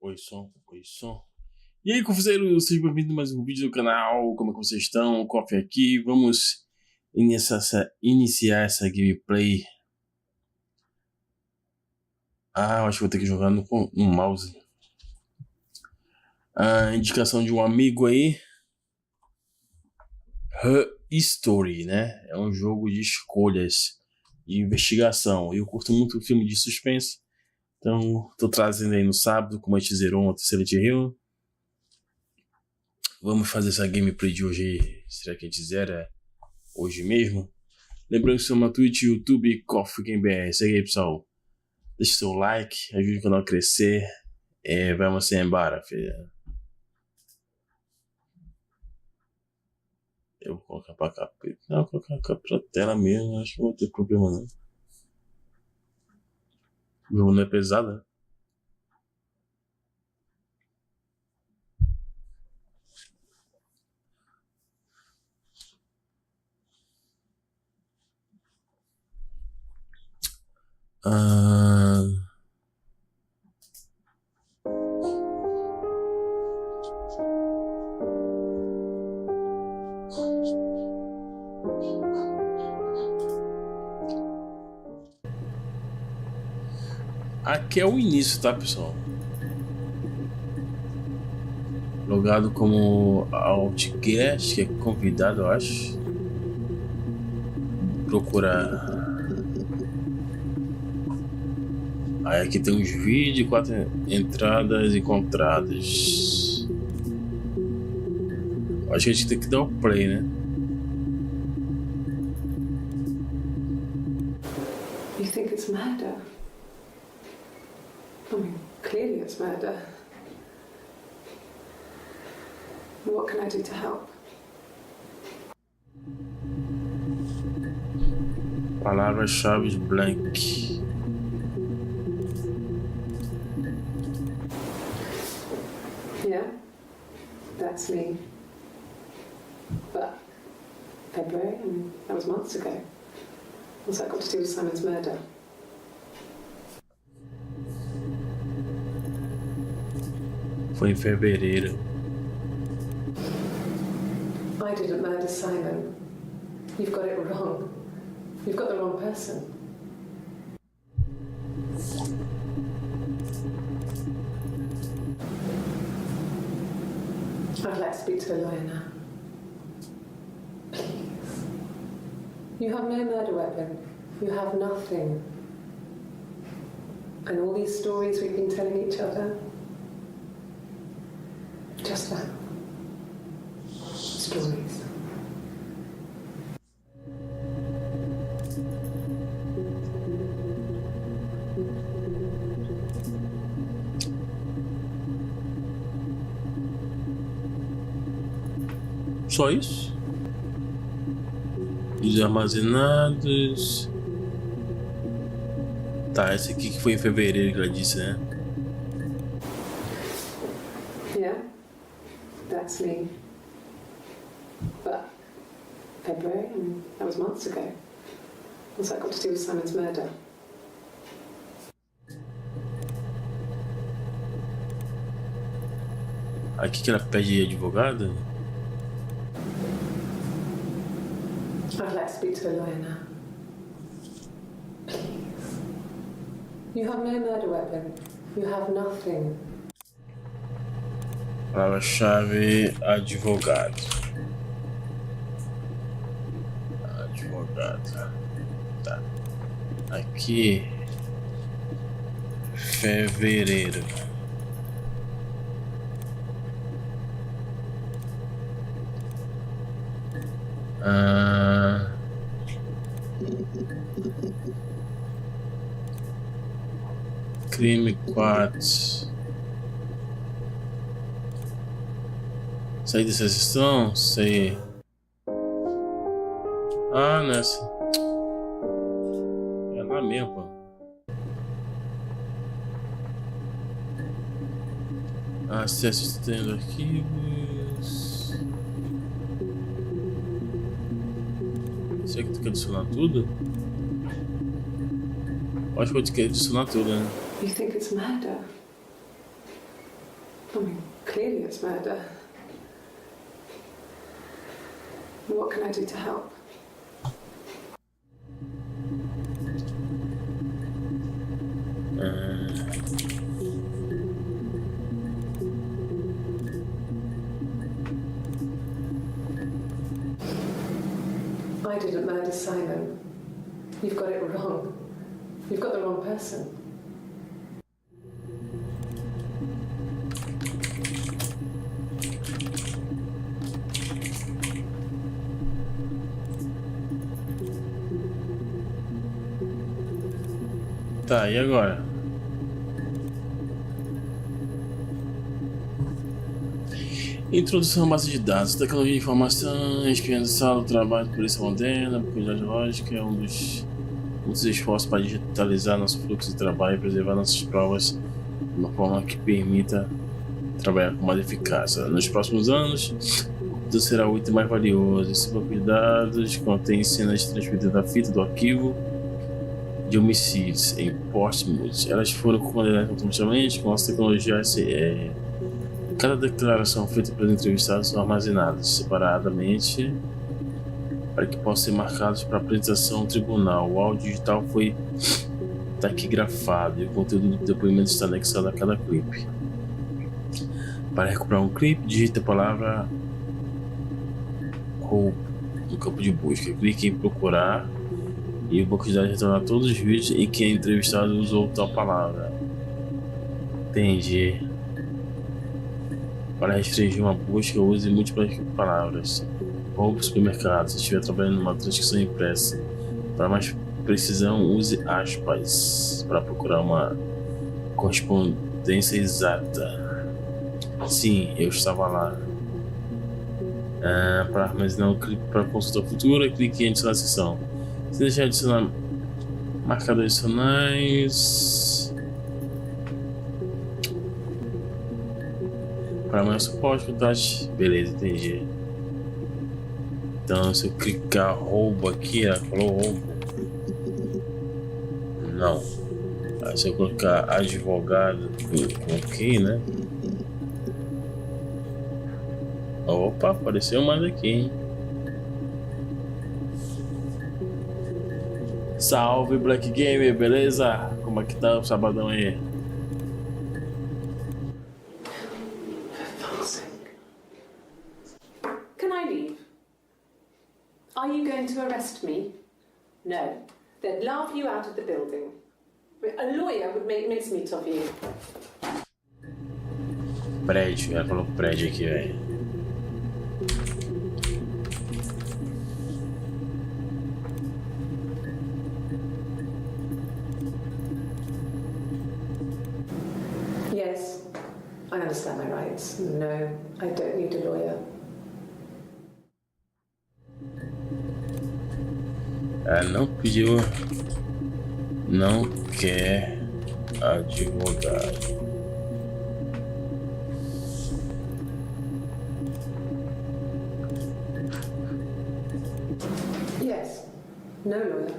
Oi, som, oi, som. E aí, confuseiros, sejam bem-vindos a mais um vídeo do canal. Como é que vocês estão? Coffee aqui. Vamos iniciar essa gameplay. Eu acho que vou ter que jogar no mouse. A indicação de um amigo aí. History, né? É um jogo de escolhas, de investigação. Eu curto muito filme de suspense. Então, tô trazendo aí no sábado, como a gente zerou ontem, Silent Hill. Vamos fazer essa gameplay de hoje. Será que a gente zera hoje mesmo? Lembrando que estamos na Twitch, YouTube e Coffee Game BR. Segue aí, pessoal. Deixa seu like, ajude o canal a crescer. Vamos embora, filha. Eu vou colocar pra cá. Não, vou colocar pra tela mesmo. Acho que não vou ter problema, não. O jogo não é pesado, né? Aqui é o início, tá, pessoal? Logado como Outcast, que é convidado, eu acho. Procurar. Aí aqui tem uns vídeos, 4 entradas encontradas. Acho que a gente tem que dar o play, né? You think it's murder? I mean, clearly it's murder. What can I do to help? Palavras-chave blank. Yeah, that's me. But February, and that was months ago. What's that got to do with Simon's murder? Foi em fevereiro. I didn't murder Simon. You've got it wrong. You've got the wrong person. I'd like to speak to a lawyer now. Please. You have no murder weapon. You have nothing. And all these stories we've been telling each other, just that. Stories. Só isso? Os armazenados. Tá, esse aqui que foi em fevereiro que ela disse, né? Yeah, that's me. But February, and that was months ago. What's that got to do with Simon's murder? Aqui que ela pede advogado? I'd like to speak to a lawyer now. Please. You have no murder weapon. You have nothing. Palavra-chave advogado. Advogado. Tá. Aqui. Fevereiro. Crime 4. Sair dessa sessão? Sei. Nessa. É lá mesmo, pô. Acesso tendo arquivos. Será que tu quer adicionar tudo? Acho que eu tenho que adicionar tudo, né? You think it's murder? I mean, clearly it's murder. What can I do to help? I didn't murder Simon. You've got it wrong. You've got the wrong person. Tá, e agora? Introdução à base de dados, tecnologia de informação, experiência do trabalho de polícia moderna, comunidade lógica é um dos muitos esforços para digitalizar nosso fluxo de trabalho e preservar nossas provas de uma forma que permita trabalhar com mais eficácia. Nos próximos anos, tudo será o item mais valioso. Esse banco de dados contém cenas transferidas da fita do arquivo de homicídios em Portsmouth. Elas foram coordenadas automaticamente com nossa tecnologia SE. Cada declaração feita pelos entrevistados são armazenadas separadamente para que possam ser marcados para apresentação ao tribunal. O áudio digital foi taquigrafado e o conteúdo do depoimento está anexado a cada clipe. Para recuperar um clipe, digite a palavra roubo no campo de busca. Clique em procurar e o banco de dados retornar todos os vídeos em que a entrevistada usou tal palavra. Entendi. Para restringir uma busca, use múltiplas palavras. Roubo supermercado, se estiver trabalhando numa transcrição impressa. Para mais precisão, use aspas para procurar uma correspondência exata. Sim, eu estava lá. Para armazenar um clipe para consulta futura, clique em adicionar a seção. Se deixar adicionar marcadores adicionais. Para mais suporte, contate. Beleza, entendi. Então, se eu clicar roubo aqui, ela falou roubo. Não. Aí, se eu colocar advogado, ok, né? Opa, apareceu mais aqui, hein? Salve Black Gamer, beleza? Como é que tá o sabadão aí? Can I leave? Are you going to arrest me? No. They'd laugh you out of the building. A lawyer would make mincemeat of you. Prédio, ela falou prédio aqui, velho. Yes, I understand my rights. No, I don't need a lawyer. Ela não pediu, não quer advogado. Yes, no lawyer.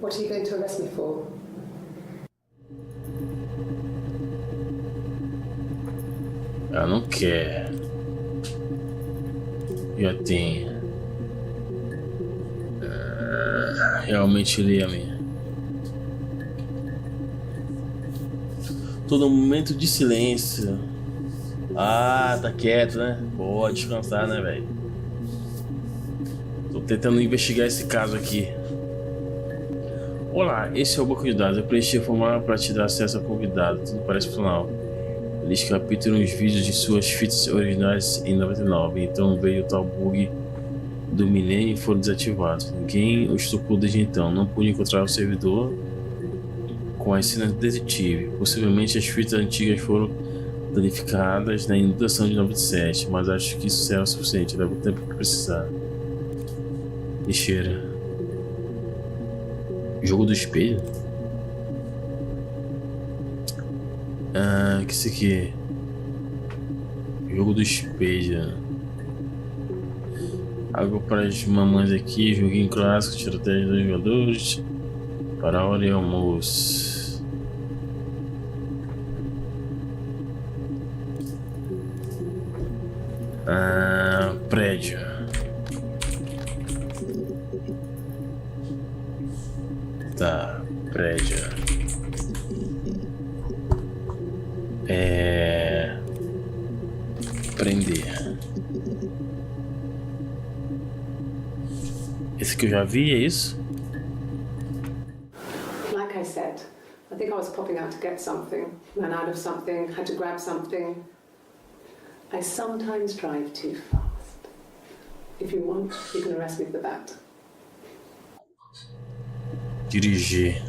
What are you going to arrest me for? Ela não quer. Já tem. Realmente ele é minha. Todo momento de silêncio. Ah, tá quieto, né? Pode descansar, né, velho? Tô tentando investigar esse caso aqui. Olá, esse é o banco de dados. Eu preenchi o formulário para te dar acesso ao convidado. Tudo parece funcional. Eles capturam os vídeos de suas fitas originais em 99. Então veio o tal bug do milênio e foram desativados. Ninguém os tocou desde então. Não pude encontrar o servidor com as cenas de Detetive. Possivelmente as fitas antigas foram danificadas na inundação de 97, mas acho que isso será o suficiente. Leva o tempo que precisar. Lixeira. Jogo do espelho? Que isso aqui? Jogo do espelho. Algo para as mamães aqui. Joguinho clássico, estratégia dos jogadores. Para a hora e almoço. Prédio. Tá, prédio. Prender. Esse que eu já vi, é isso? Like I said, I think I was popping out to get something, ran out of something, had to grab something. I sometimes drive too fast. If you want, you can arrest me for that. Dirigir.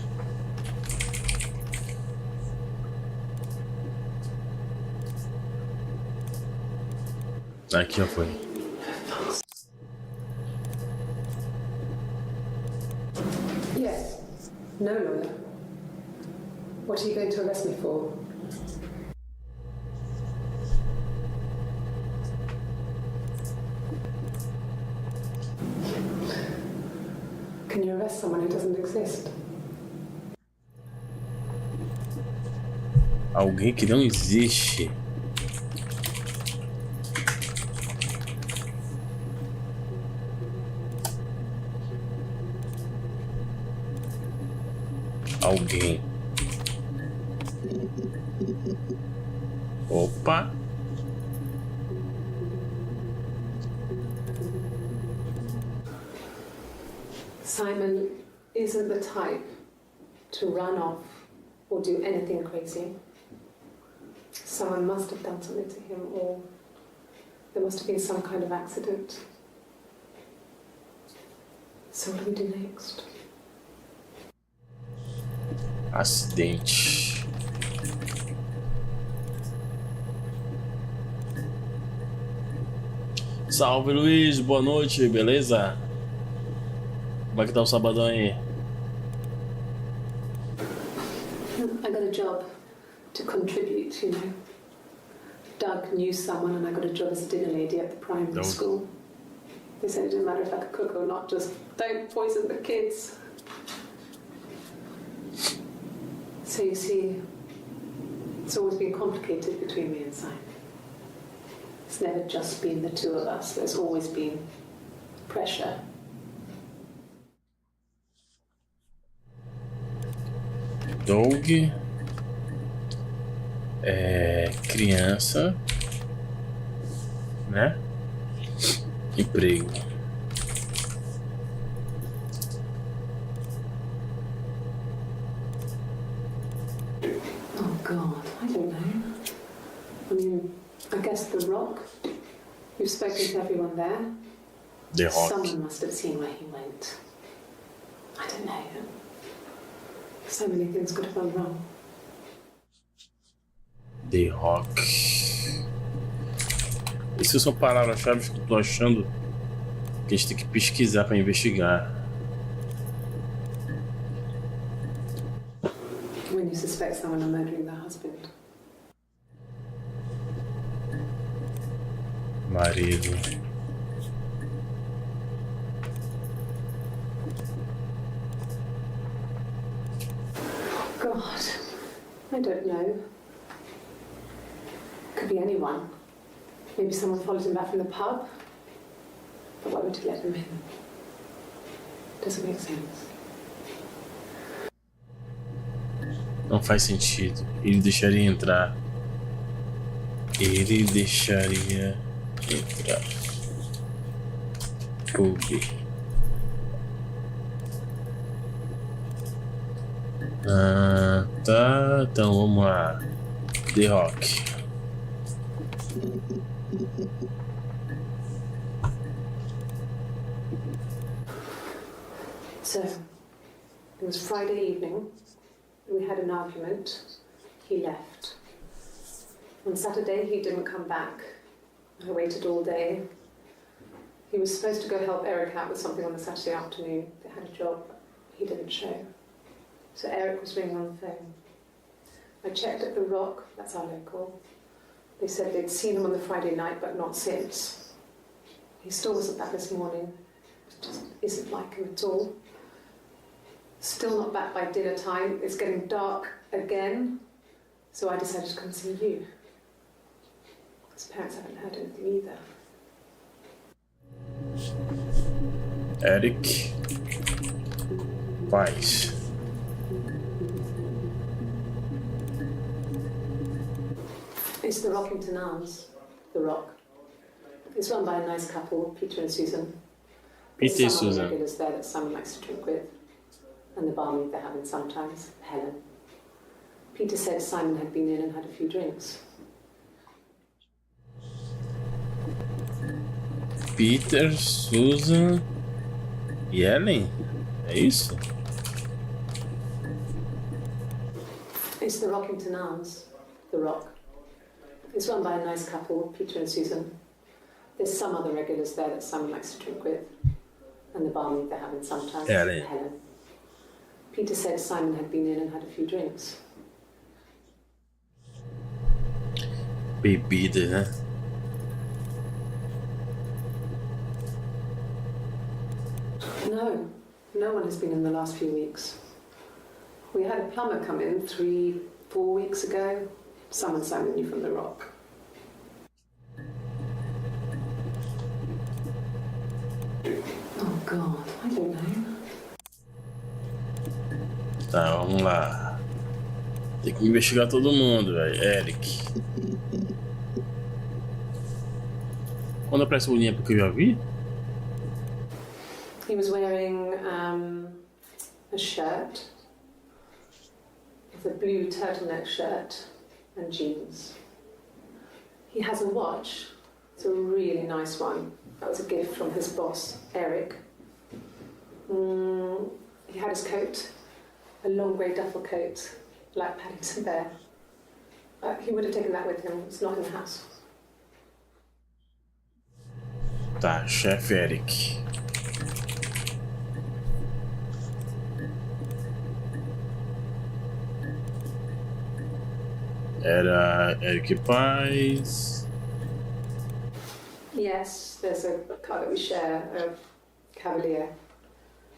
Aqui já foi. Yes. No lawyer. What are you going to arrest me for? Can you arrest someone who doesn't exist? Alguém que não existe. Alguém. Opa. Simon isn't the type to run off or do anything crazy. Someone must have done something to him, or there must have been some kind of accident. So what do we do next? Acidente. Salve, Luiz, boa noite, beleza? Como é que tá o sabadão aí? I got a job to contribute, you know. Doug knew someone and I got a job as a dinner lady at the primary school. They said it didn't matter if I could cook or not, just don't poison the kids. So you see, it's always been complicated between me and Simon. It's never just been the two of us, there's always been pressure. Doug criança, né? Emprego. Oh God, I don't know. I mean, I guess the Rock. You've spoken to everyone there. The Rock. Someone must have seen where he went. I don't know. So many things could have gone wrong. The Rock. Essas são palavras-chave que eu tô achando que a gente tem que pesquisar para investigar. When you suspect someone of murdering their husband. Marido. God, I don't know. Could be anyone. Maybe someone followed him back from the pub. But why would he let them in? Doesn't make sense. Não faz sentido. Ele deixaria entrar. Ele deixaria entrar. Pub. Tá. Então vamos lá. The Rock. So, it was Friday evening. We had an argument. He left. On Saturday, he didn't come back. I waited all day. He was supposed to go help Eric out with something on the Saturday afternoon. They had a job. He didn't show. So Eric was ringing on the phone. I checked at The Rock, that's our local. They said they'd seen him on the Friday night, but not since. He still wasn't back this morning. It just isn't like him at all. Still not back by dinner time. It's getting dark again. So I decided to come see you. His parents haven't heard anything either. Eric. Mais. It's the Rockington Arms, The Rock. It's run by a nice couple, Peter and Susan. Peter e There's some other Susan. regulars there that Simon likes to drink with. And the barmaid they're having sometimes, Helen. Peter said Simon had been in and had a few drinks. Peter, Susan e Ellen? É isso? It's the Rockington Arms, The Rock. It's run by a nice couple, Peter and Susan. There's some other regulars there that Simon likes to drink with. And the barmaid they're having sometimes, Helen. Peter said Simon had been in and had a few drinks. Bebida, né? No one has been in the last few weeks. We had a plumber come in 3-4 weeks ago. Someone Simon knew from The Rock. Oh God, I don't know. Tá, vamos lá. Tem que investigar todo mundo, velho. Eric. Quando aparece o linha porque eu já vi? He was wearing a shirt. It's a blue turtleneck shirt and jeans. He has a watch. It's a really nice one. That was a gift from his boss, Eric. He had his coat, a long grey duffel coat, like Paddington Bear. He would have taken that with him. It's not in the house. Tá, chefe Eric. Era Eric Paz. Yes, there's a car that we share, a Cavalier,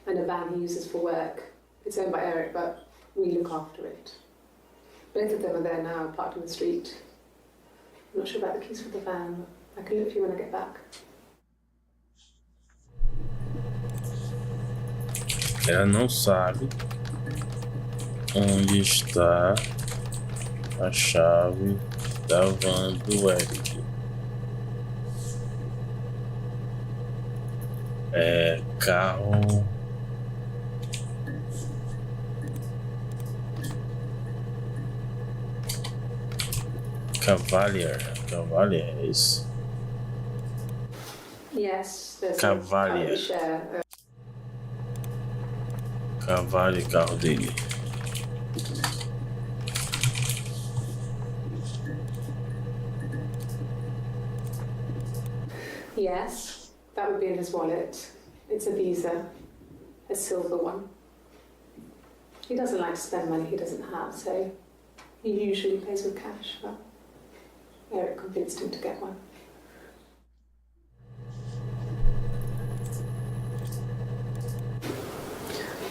and a van he uses for work. It's owned by Eric, but we look after it. Both of them are there now, parked in the street. I'm not sure about the keys for the van. I can look for you when I get back. Ela não sabe onde está a chave da van do Eric. É carro. Cavalier, é isso? Yes, there's Cavalier. a car that we share. Cavalier, carro dele. Yes, that would be in his wallet. It's a Visa, a silver one. He doesn't like to spend money he doesn't have, so he usually pays with cash, but Eric convinced him to get one.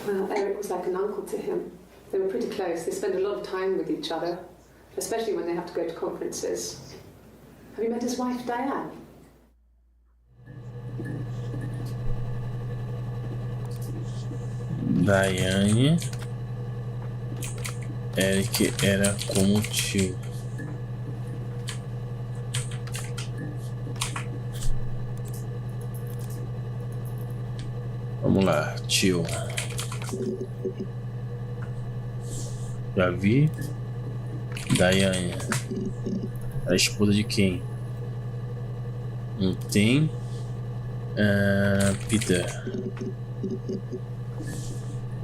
Well, Eric was like an uncle to him. They were pretty close. They spent a lot of time with each other, especially when they have to go to conferences. Have you met his wife, Diane? Diane. Eric era como tio. Vamos lá, tio. Já vi. Diane. A esposa de quem? Não tem. Peter.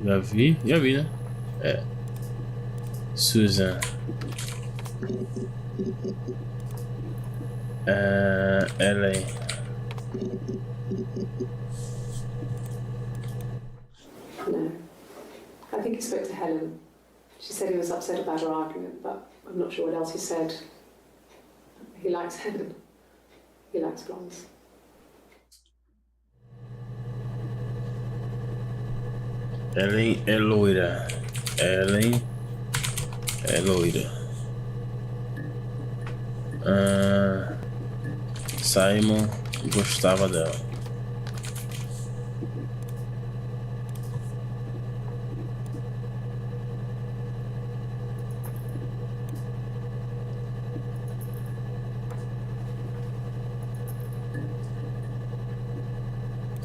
Já vi, né? É. Susan. Ellen. No. I think he spoke to Helen. She said he was upset about her argument, but I'm not sure what else he said. He likes Helen. He likes blondes. Ellen é loira. Ellen é loira. Simon gostava dela.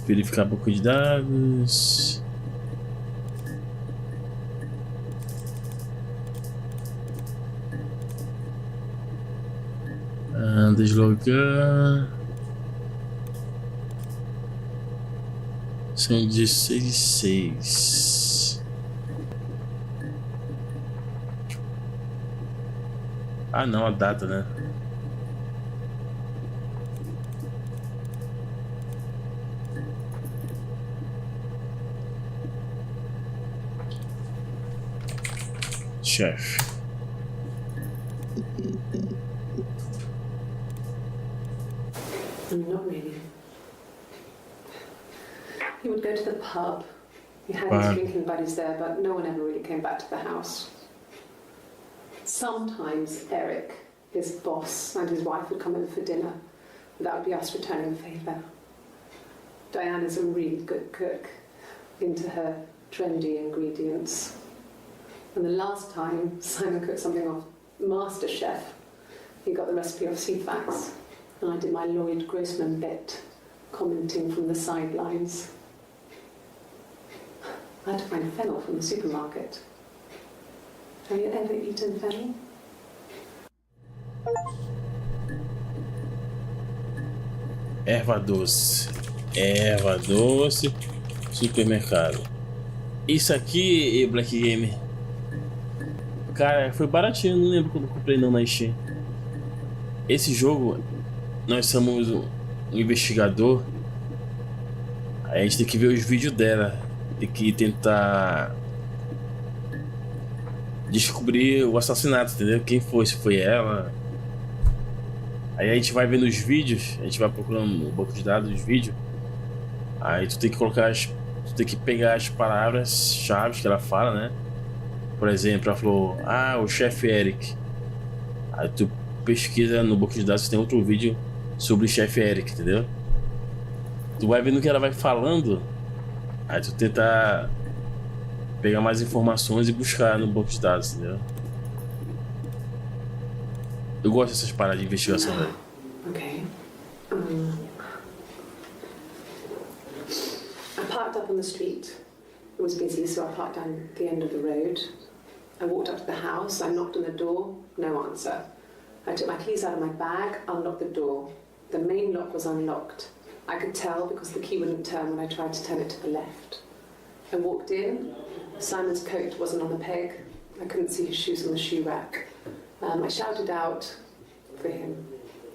Verificar banco de dados. Deslogar. São 16. Ah, não, a data, né? Chefe. Not really. He would go to the pub. He had his drinking buddies there, but no one ever really came back to the house. Sometimes Eric, his boss, and his wife would come over for dinner. That would be us returning the favour. Diana's a really good cook, into her trendy ingredients. And the last time Simon cooked something off MasterChef, he got the recipe off CFAX, and I did my Lloyd Grossman bit, commenting from the sidelines. I had to find fennel from the supermarket. Have you ever eaten fennel? Erva doce. Erva doce. Supermercado. Isso aqui, Black Gamer. Cara, foi baratinho, não lembro quando eu comprei não na Steam. Esse jogo, nós somos um investigador. Aí a gente tem que ver os vídeos dela. Tem que tentar descobrir o assassinato, entendeu? Quem foi, se foi ela. Aí a gente vai vendo os vídeos, a gente vai procurando no banco de dados os vídeos. Aí tu tem que colocar tu tem que pegar as palavras-chave que ela fala, né? Por exemplo, ela falou, o chefe Eric. Aí tu pesquisa no banco de dados se tem outro vídeo sobre o chefe Eric, entendeu? Tu vai vendo o que ela vai falando. Aí tu tenta pegar mais informações e buscar no banco de dados, entendeu? Eu gosto dessas paradas de investigação, velho. Okay. I parked up on the street. It was busy, so I parked down the end of the road. I walked up to the house, I knocked on the door, no answer. I took my keys out of my bag, unlocked the door. The main lock was unlocked. I could tell because the key wouldn't turn when I tried to turn it to the left. I walked in, Simon's coat wasn't on the peg. I couldn't see his shoes on the shoe rack. I shouted out for him.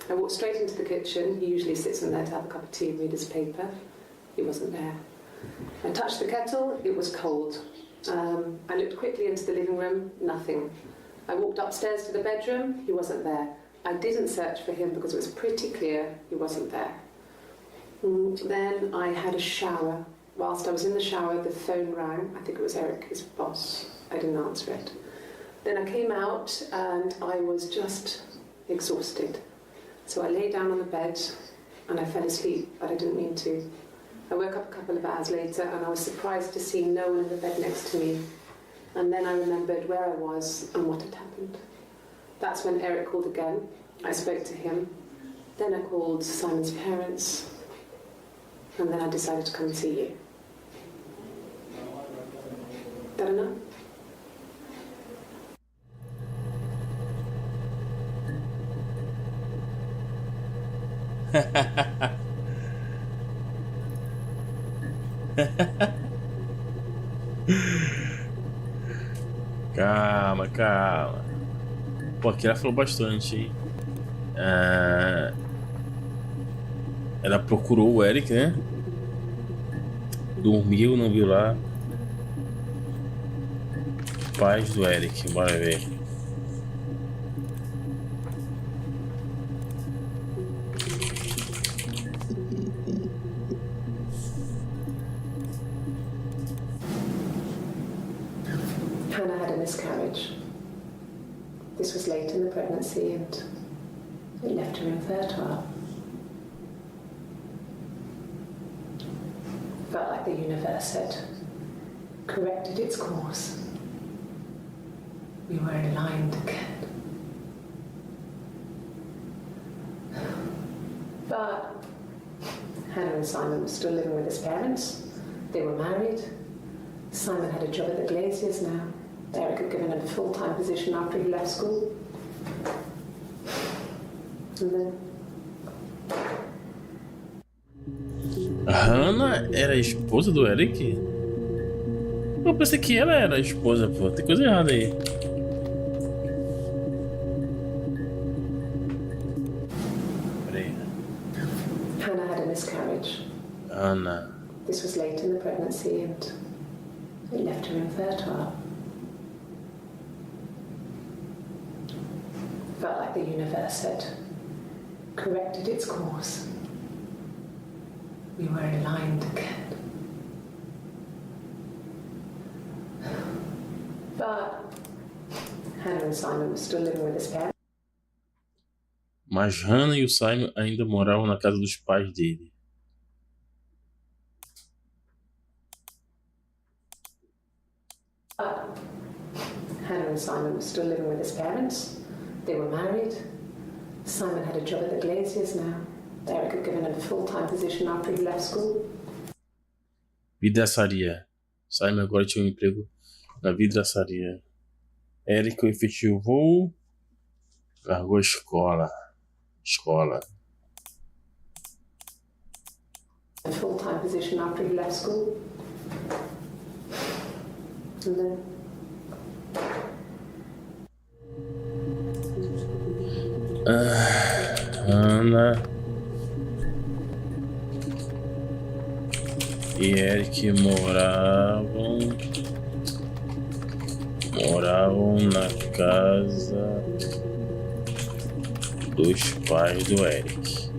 I walked straight into the kitchen. He usually sits in there to have a cup of tea and read his paper. He wasn't there. I touched the kettle, it was cold. I looked quickly into the living room, nothing. I walked upstairs to the bedroom, he wasn't there. I didn't search for him because it was pretty clear he wasn't there. Then I had a shower. Whilst I was in the shower, the phone rang. I think it was Eric, his boss. I didn't answer it. Then I came out and I was just exhausted. So I lay down on the bed and I fell asleep, but I didn't mean to. I woke up a couple of hours later and I was surprised to see no one in the bed next to me. And then I remembered where I was and what had happened. That's when Eric called again. I spoke to him. Then I called Simon's parents. And then I decided to come and see you. That enough? Calma, calma. Pô, aqui ela falou bastante, hein? Ela procurou o Eric, né? Dormiu, não viu lá. Pais do Eric, bora ver. Hannah had a miscarriage. This was late in the pregnancy and it left her infertile. Felt like the universe had corrected its course. We were aligned again. But Hannah and Simon were still living with his parents. They were married. Simon had a job at the Glaziers now. Eric had given him a full-time position after he left school. And then... A Hannah era a esposa do Eric? Eu pensei que ela era a esposa, pô. Tem coisa errada aí. Peraí. Hannah had a miscarriage. Hannah. This was late in the pregnancy and it left her infertile. Felt like the universe had corrected its course. We were aligned again. But Hannah and Simon were still living with his parents. Mas Hannah e o Simon ainda moravam na casa dos pais dele. Hannah and Simon were still living with his parents. They were married. Simon had a job at the Glaziers now. Eric had given him a full-time position after he left school. Vidraçaria. Simon agora tinha um emprego na vidraçaria. Eric o efetivou. Largou a escola. A full-time position after he left school. And then... Hannah e Eric moravam na casa dos pais do Eric.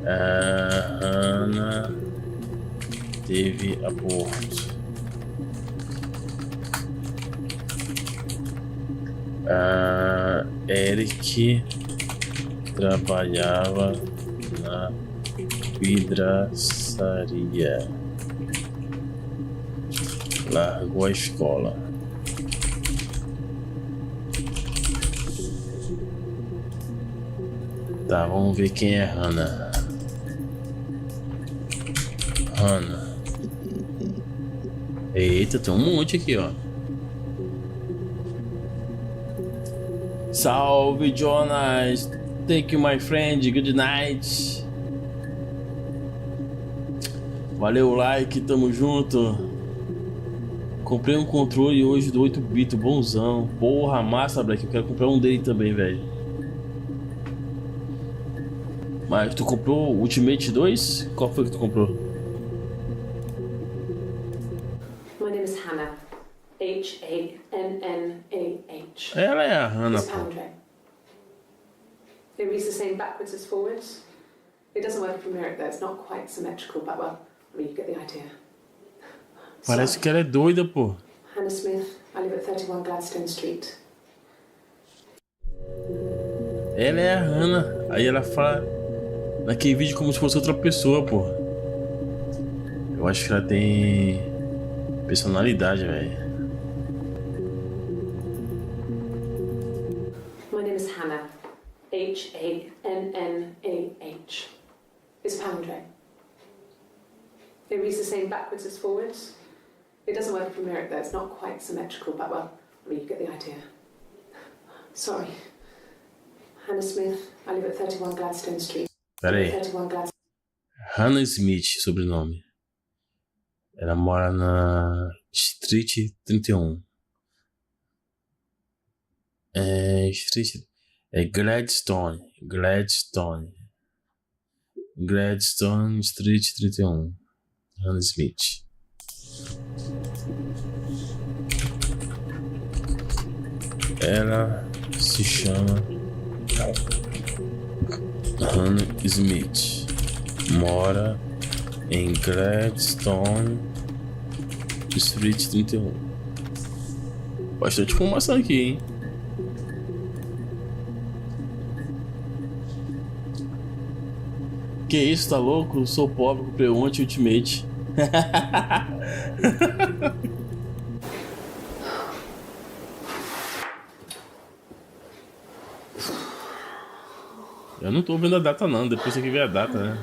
A Hannah teve aborto. Eric trabalhava na vidraçaria. Largou a escola. Tá, vamos ver quem é Hannah. Eita, tem um monte aqui, ó. Salve, Jonas. Thank you, my friend. Good night. Valeu o like, tamo junto. Comprei um controle hoje do 8-bit, bonzão. Porra, massa, Black. Eu quero comprar um dele também, velho. Mas tu comprou o Ultimate 2? Qual foi que tu comprou? My name is Hannah. H-A-N-N-A-H. Ela é a Hannah, It's pô. Andre. It reads the same backwards as forwards. It doesn't work from Eric though. It's not quite symmetrical, but well, I mean, you get the idea. Parece que ela é doida, pô. Hannah Smith. I live at 31 Gladstone Street. Ela é a Hannah. Aí ela fala naquele vídeo como se fosse outra pessoa, pô. Eu acho que ela tem personalidade, velho. My name is Hannah. H-A-N-N-A-H. It's Andre. It reads the same backwards as forwards. It doesn't work from Eric though. It's not quite symmetrical, but well, I mean, you get the idea. Sorry. Hannah Smith. I live at 31 Gladstone Street. Pera aí. 31 Gladstone. Hannah Smith, sobrenome. Ela mora na Street 31. É Gladstone Street 31. Hannah Smith. Ela se chama Hannah Smith. Mora em Gladstone Street 31. Bastante informação aqui, hein? Que isso, tá louco? Sou pobre, comprei um Ultimate. Eu não tô vendo a data não, depois tem que ver a data, né?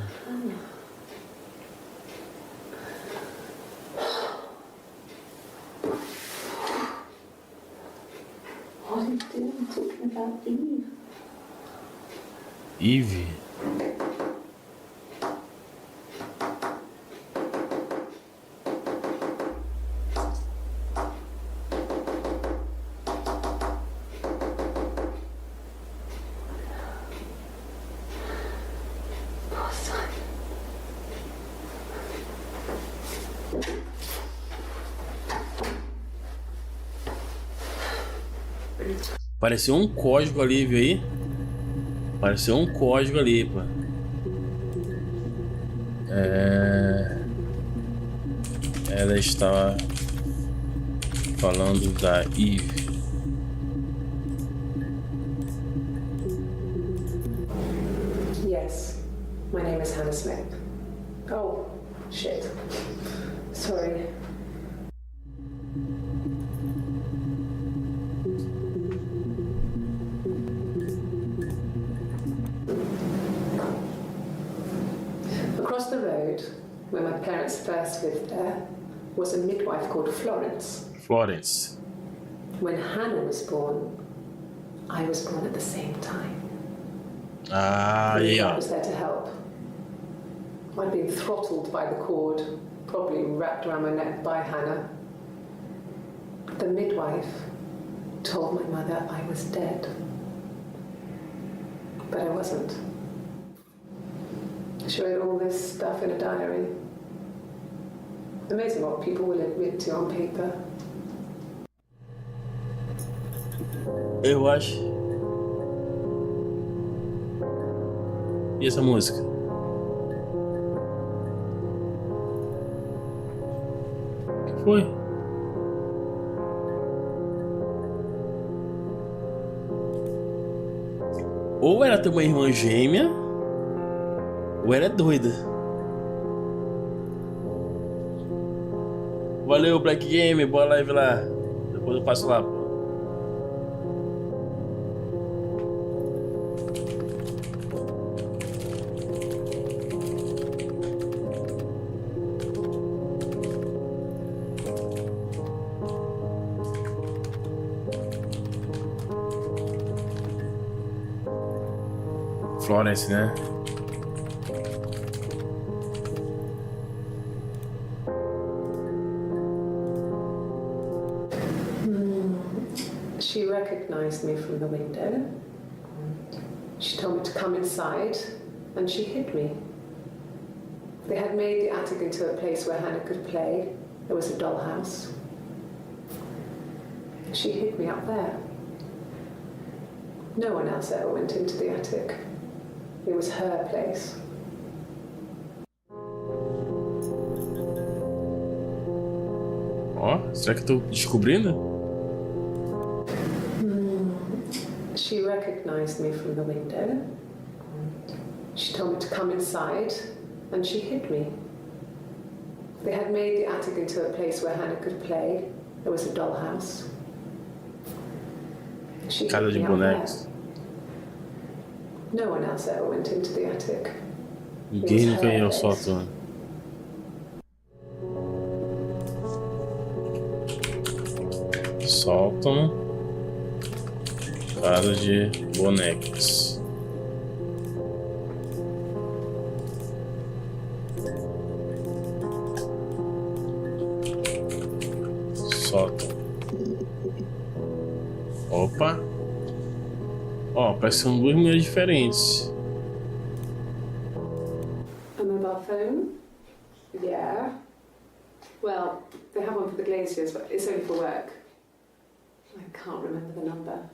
What are you doing talking about Eve? Eve? Pareceu um código ali, viu aí? Pareceu um código ali, pô. Ela estava falando da Eve. Yes, my name is Hannah Smith. Oh, shit. Sorry. Across the road, where my parents first lived there, was a midwife called Florence. Florence. When Hannah was born, I was born at the same time. Ah, The midwife yeah. was there to help. I'd been throttled by the cord, probably wrapped around my neck by Hannah. The midwife told my mother I was dead. But I wasn't. She wrote all this stuff in a diary. Amazing what people will admit to on paper. Eu acho. E essa música? O que foi? Ou ela tem uma irmã gêmea, ou ela é doida. Valeu, Black Game, boa live lá. Depois eu passo lá, pô. Florence, né? She recognized me from the window. She told me to come inside, and she hid me. They had made the attic into a place where Hannah could play. There was a dollhouse. She hid me up there. No one else ever went into the attic. It was her place. Ó, será que eu tô descobrindo? She recognized me from the window. She told me to come inside, and she hid me. They had made the attic into a place where Hannah could play. There was a dollhouse. She hid Casa de me up bonecos. there. No one else ever went into the attic. Ninguém nunca ia ao sótão. Sótão. Casa de bonecas. Sótão. Opa. Ó, parece que são duas mulheres diferentes. A mobile phone? Yeah. Well, they have one for the glaziers, but it's only for work. I can't remember the number.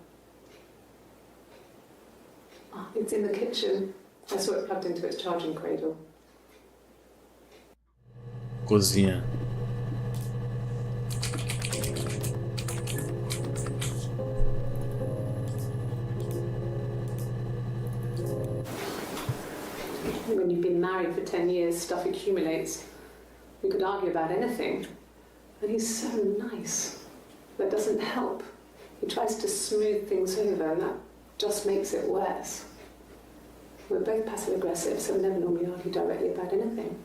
Oh, it's in the kitchen. I saw it plugged into its charging cradle. Cozinha. When you've been married for 10 years, stuff accumulates. You could argue about anything. And he's so nice. That doesn't help. He tries to smooth things over, and that just makes it worse. We're both passive aggressive, so we never normally argue directly about anything.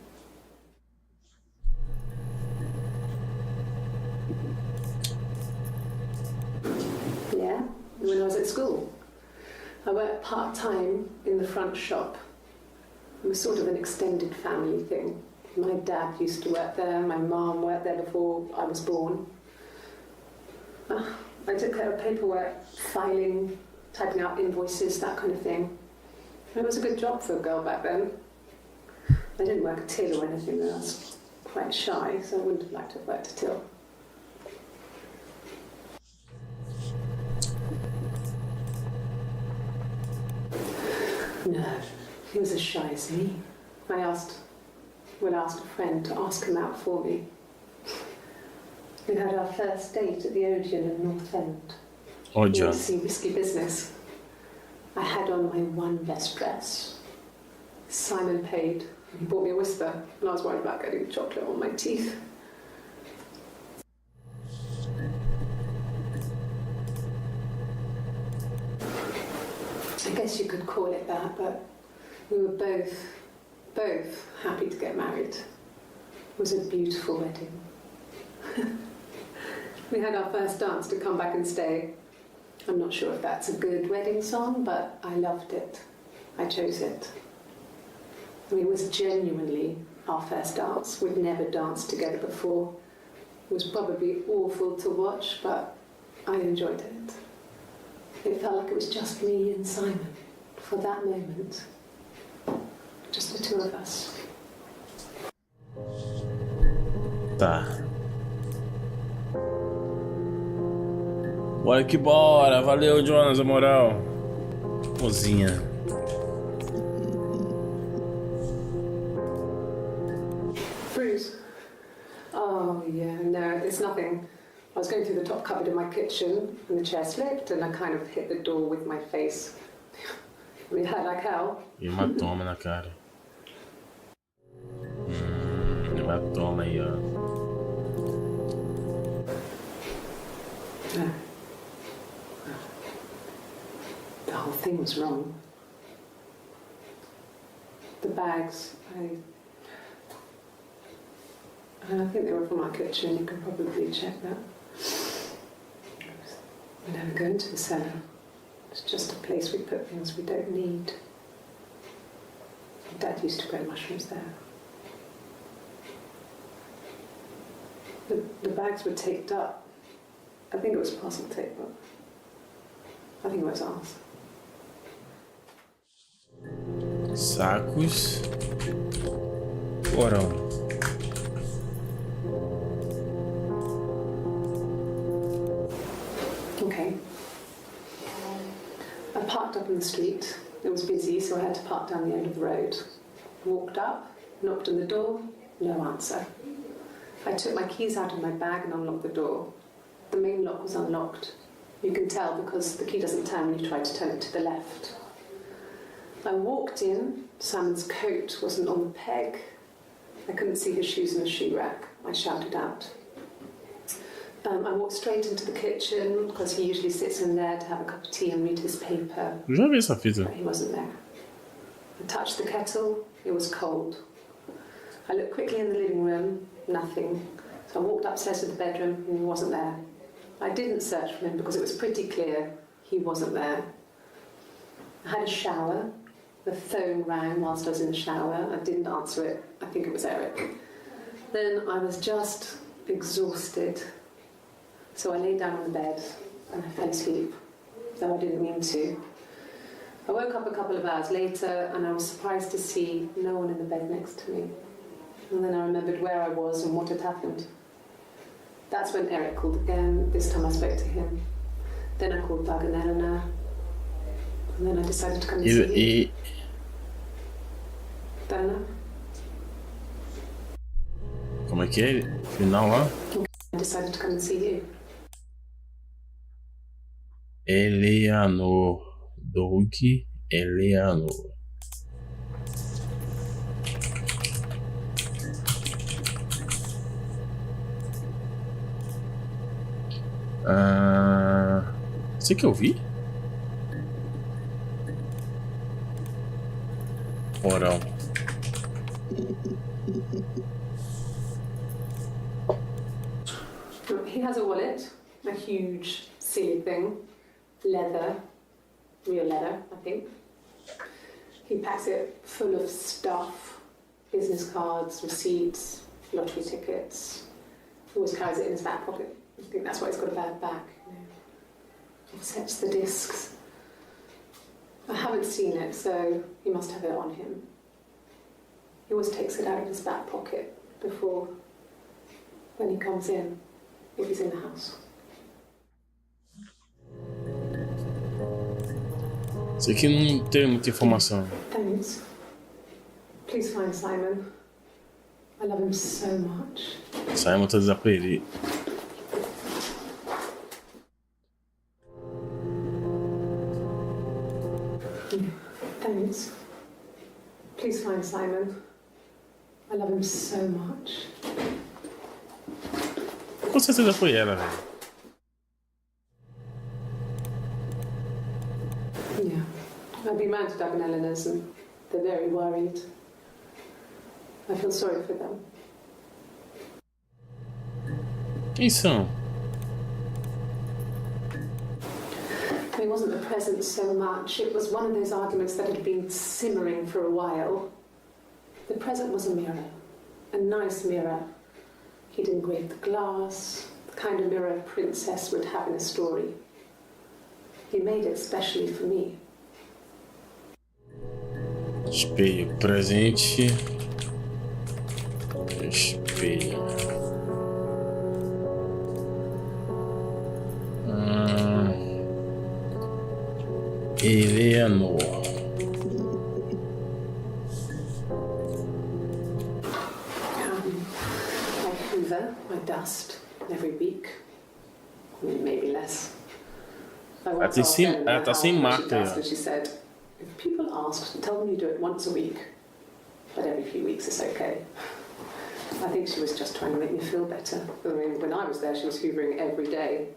Yeah, when I was at school, I worked part-time in the front shop. It was sort of an extended family thing. My dad used to work there, my mum worked there before I was born. I took care of paperwork, filing, typing out invoices, that kind of thing. It was a good job for a girl back then. I didn't work a till or anything, though. I was quite shy, so I wouldn't have liked to have worked a till. No, he was as shy as me. I asked a friend to ask him out for me. We had our first date at the Odeon in North End. Oh, John. We went to see Risky Business. I had on my one best dress. Simon paid. He bought me a whisper, and I was worried about getting chocolate on my teeth. I guess you could call it that, but we were both happy to get married. It was a beautiful wedding. We had our first dance to Come Back and Stay. I'm not sure if that's a good wedding song, but I loved it. I chose it. I mean, it was genuinely our first dance. We'd never danced together before. It was probably awful to watch, but I enjoyed it. It felt like it was just me and Simon for that moment. Just the two of us. Tá. Bora que bora. Valeu, Jonas, a moral. Cozinha. Bruce? Oh, yeah, no, it's nothing. I was going through the top cupboard in my kitchen and the chair slipped and I kind of hit the door with my face. I mean, it hurt like hell. Hematoma na cara. Hematoma aí, ó. No. The whole thing was wrong. The bags, I think they were from our kitchen. You can probably check that. We never go into the cellar. It's just a place we put things we don't need. Dad used to grow mushrooms there. The bags were taped up. I think it was parcel tape, but I think it was ours. Sacos. Porão. Okay. I parked up in the street. It was busy, so I had to park down the end of the road. Walked up, knocked on the door, no answer. I took my keys out of my bag and unlocked the door. The main lock was unlocked. You can tell because the key doesn't turn when you try to turn it to the left. I walked in. Simon's coat wasn't on the peg. I couldn't see his shoes in the shoe rack. I shouted out. I walked straight into the kitchen because he usually sits in there to have a cup of tea and read his paper. Já vi essa fita. But he wasn't there. I touched the kettle. It was cold. I looked quickly in the living room. Nothing. So I walked upstairs to the bedroom and he wasn't there. I didn't search for him because it was pretty clear he wasn't there. I had a shower. The phone rang whilst I was in the shower. I didn't answer it. I think it was Eric. Then I was just exhausted. So I lay down on the bed and I fell asleep, though I didn't mean to. I woke up a couple of hours later and I was surprised to see no one in the bed next to me. And then I remembered where I was and what had happened. That's when Eric called again. This time I spoke to him. Then I called Doug and Eleanor. And then I decided to come and see you. Eleanor? Como é que é? Final lá? I decided to come and see you. Eleanor. Doug. Eleanor. Você que eu vi? porão. He has a wallet, a huge, silly thing, leather, real leather, I think. He packs it full of stuff, business cards, receipts, lottery tickets. Always carries it in his back pocket. I think that's why he's got a bad back. You know. Offsets the discs. I haven't seen it, so he must have it on him. He always takes it out of his back pocket before, when he comes in, if he's in the house. Isso aqui não tem muita informação. Thanks. Please find Simon. I love him so much. Simon tá desaparecido. Thanks. Please find Simon. I love him so much. Com certeza foi ela, velho. Yeah. I've been round to Doug and Eleanor's and they're very worried. I feel sorry for them. Quem são? It wasn't the present so much. It was one of those arguments that had been simmering for a while. The present was a mirror. A nice mirror. He'd engraved the glass, the kind of mirror a princess would have in a story. He made it specially for me. Espelho presente. Espelho. Eleanor. I hoover, I dust every week. Maybe less. Ela tá sem marca. She said, if people ask, tell them you do it once a week. But every few weeks is okay. I think she was just trying to make me feel better. I mean, when I was there, she was hoovering every day.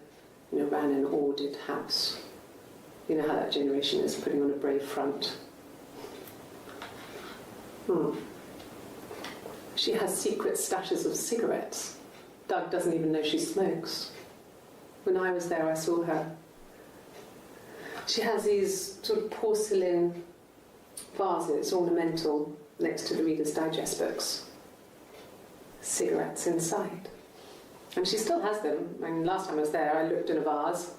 You know, ran an ordered house. You know how that generation is, putting on a brave front. She has secret stashes of cigarettes. Doug doesn't even know she smokes. When I was there, I saw her. She has these sort of porcelain vases, ornamental, next to the Reader's Digest books. Cigarettes inside. And she still has them. I mean, last time I was there, I looked in a vase.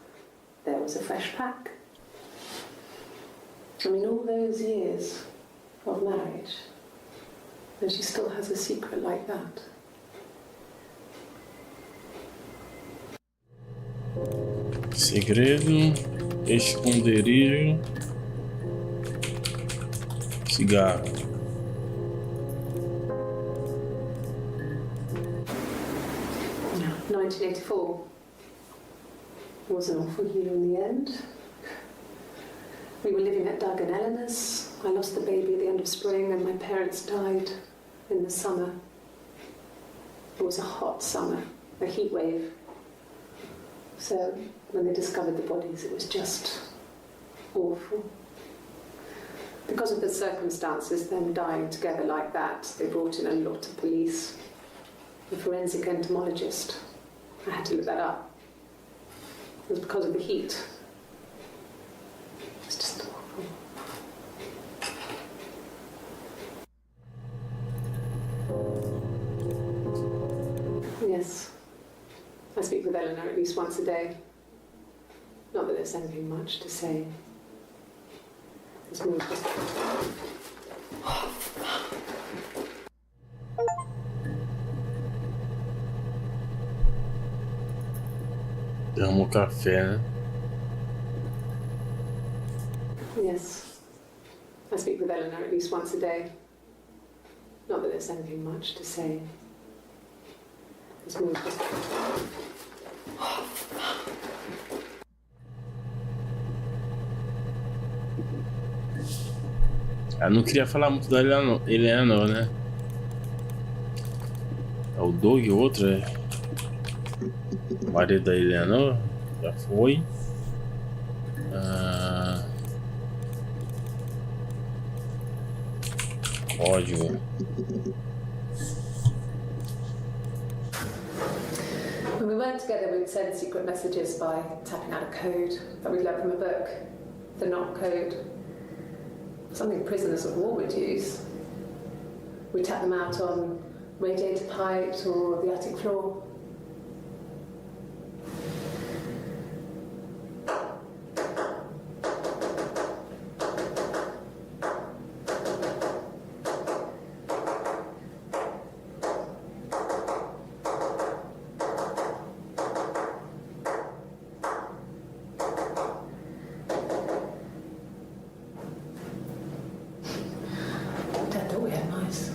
There was a fresh pack. I mean, all those years of marriage, and she still has a secret like that. Segredo, esconderijo, cigarro. No, 1984 was an awful year in the end. We were living at Doug and Eleanor's. I lost the baby at the end of spring and my parents died in the summer. It was a hot summer, a heat wave. So when they discovered the bodies, it was just awful. Because of the circumstances, them dying together like that, they brought in a lot of police. A forensic entomologist. I had to look that up. It was because of the heat. It's just awful. Yes. I speak with Eleanor at least once a day. Not that there's anything much to say. It's more just... Derramou café, né? Yes. I speak with Eleanor at least once a day. Not that there's anything much to say. It's more just... Eu não queria falar muito da Eleanor, né? É o Doug, o outro é o marido da Eleanor, já foi. Código. When we weren't together, we'd send secret messages by tapping out a code that we'd learned from a book. The knock code. Something prisoners of war would use. We'd tap them out on radiator pipes or the attic floor. Dad thought we had mice,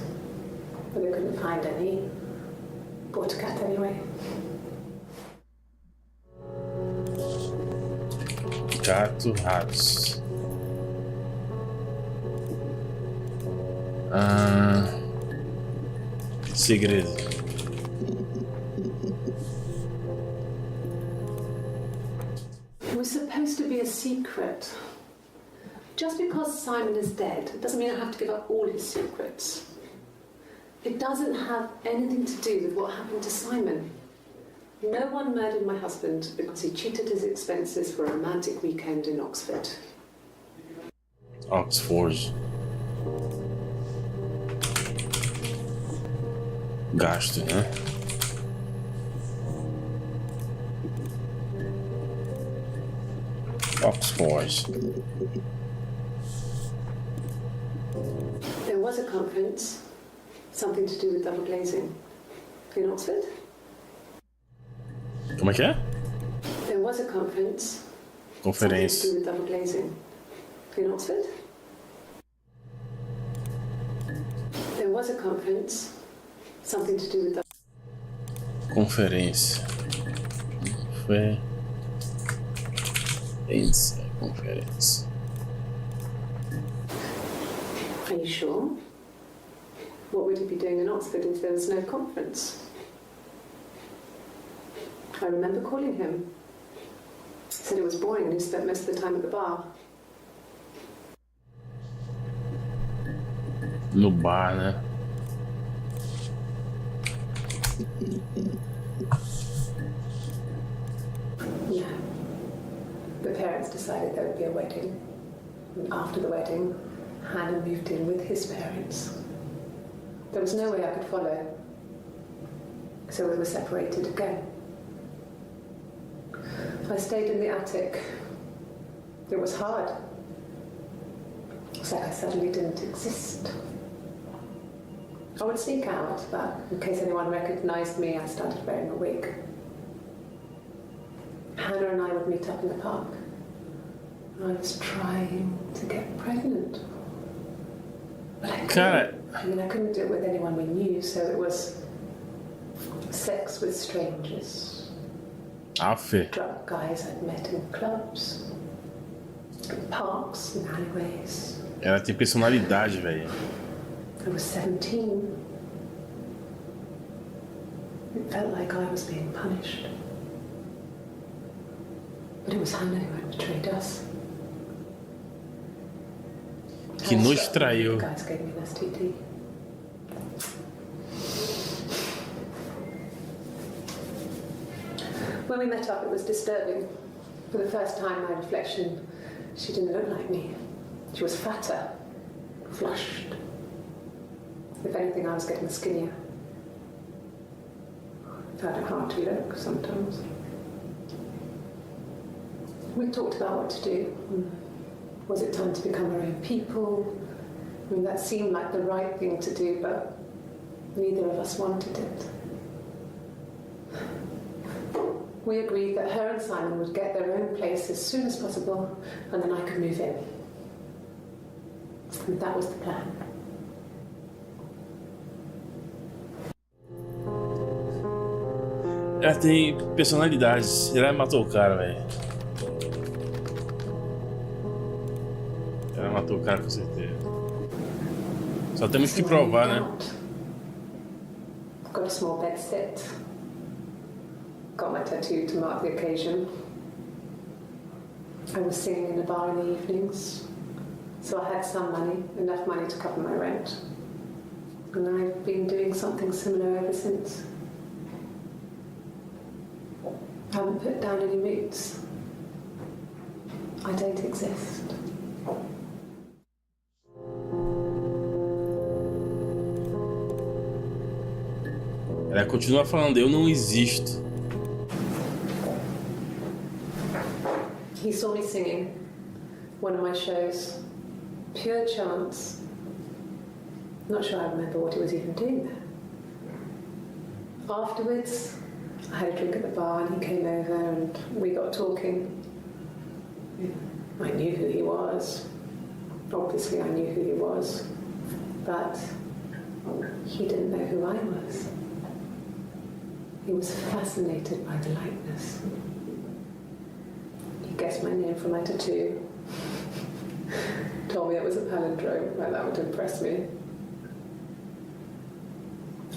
but they couldn't find any. Bought a cat anyway. Gato, ratos. Segredo. It was supposed to be a secret. Just because Simon is dead, it doesn't mean I have to give up all his secrets. It doesn't have anything to do with what happened to Simon. No one murdered my husband because he cheated his expenses for a romantic weekend in Oxford. Oxford. Gasto, né? Oxford. There was a conference, something to do with double glazing, in Oxford. Como é que é? There was a conference, Conferência. something to do with double glazing, in Oxford. There was a conference, something to do with double. Conferência. Conferência. Are you sure? What would he be doing in Oxford if there was no conference? I remember calling him. He said it was boring and he spent most of the time at the bar. No bar, né? Yeah. The parents decided there would be a wedding. And after the wedding, Hannah moved in with his parents. There was no way I could follow. So we were separated again. I stayed in the attic. It was hard. It's like I suddenly didn't exist. I would sneak out, but in case anyone recognized me, I started wearing a wig. Hannah and I would meet up in the park. I was trying to get pregnant. But I couldn't. I couldn't do it with anyone we knew, so it was sex with strangers. Drug guys I'd met in clubs, in parks and alleyways. Ela tem personalidade, velho. I was 17. It felt like I was being punished. But it was Hannah who had betrayed us. Que nos traiu. The guys gave me an STD. When we met up, it was disturbing. For the first time, my reflection, she didn't look like me. She was fatter, flushed. If anything, I was getting skinnier. I found it hard to look sometimes. We talked about what to do. Was it time to become our own people? I mean, that seemed like the right thing to do, but neither of us wanted it. We agreed that her and Simon would get their own place as soon as possible, and then I could move in. And that was the plan. Ela tem personalidades. Ela matou o cara, velho. Ela matou o cara com certeza. Só temos que provar, né? Got a small bed set. Got my tattoo to mark the occasion. I was singing in a bar in the evenings, so I had some money, enough money to cover my rent. And I've been doing something similar ever since. I haven't put down any roots. I don't exist. Ela continua falando, eu não existo. He saw me singing one of my shows. Pure chance. Not sure I remember what he was even doing there. Afterwards, I had a drink at the bar and he came over and we got talking. I knew who he was. Obviously I knew who he was. But he didn't know who I was. He was fascinated by the likeness. He guessed my name from my tattoo. Told me it was a palindrome, well, that would impress me.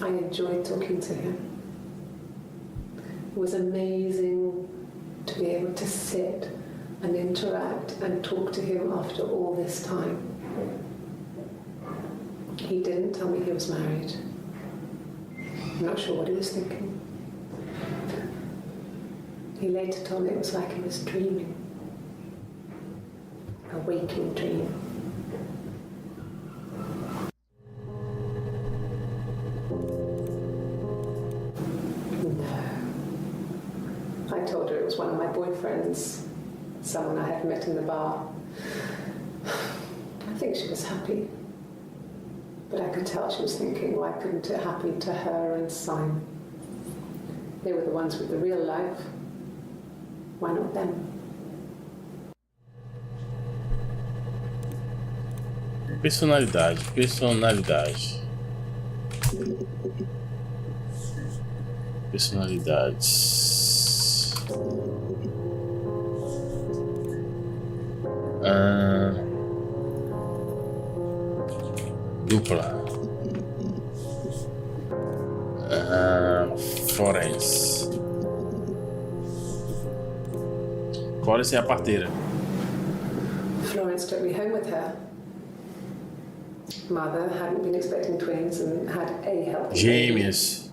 I enjoyed talking to him. It was amazing to be able to sit and interact and talk to him after all this time. He didn't tell me he was married. I'm not sure what he was thinking. He later told me it was like he was dreaming. A waking dream. No. I told her it was one of my boyfriends, someone I had met in the bar. I think she was happy. But I could tell she was thinking, why couldn't it happen to her and Simon? They were the ones with the real life. Why not them? Personalidade. Personalidades. Dupla. Florence. Florence é a parteira. Florence took me home with her. Mother hadn't been expecting twins and had a healthy Gêmeas.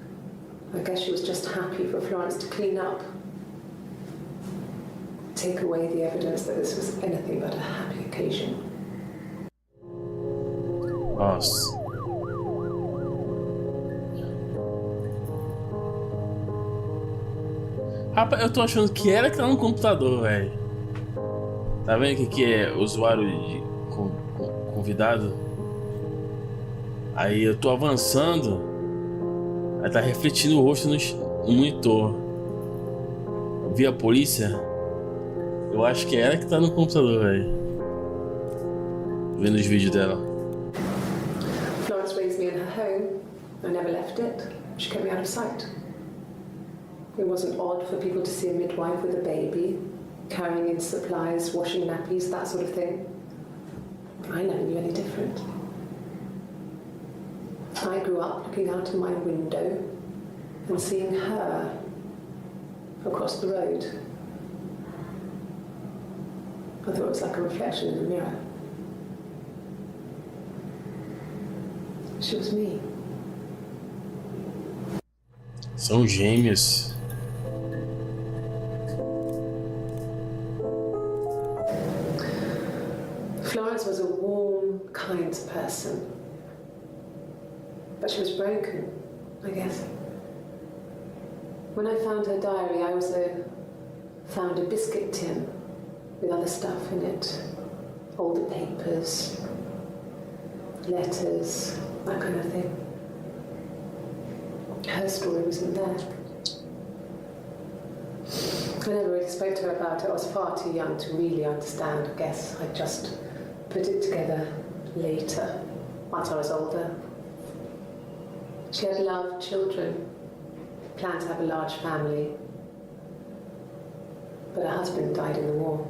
baby. I guess she was just happy for Florence to clean up. Take away the evidence that this was anything but a happy occasion. Nossa. Rapaz, eu tô achando que ela que tá no computador, velho. Tá vendo que é usuário de convidado? Aí eu tô avançando. Aí tá refletindo o rosto no monitor. Vi a polícia. Eu acho que é ela que tá no computador, velho. Vendo os vídeos dela. Florence raised me in her home. I never left it. She kept me out of sight. It wasn't odd for people to see a midwife with a baby, carrying in supplies, washing nappies, that sort of thing. I never knew any different. I grew up looking out of my window and seeing her across the road. I thought it was like a reflection in the mirror. She was me. São gêmeas. Florence was a warm, kind person. But she was broken, I guess. When I found her diary, I also found a biscuit tin with other stuff in it. Older papers, letters, that kind of thing. Her story wasn't there. I never really spoke to her about it. I was far too young to really understand, I guess. I just put it together later, once I was older. She had loved children, planned to have a large family, but her husband died in the war.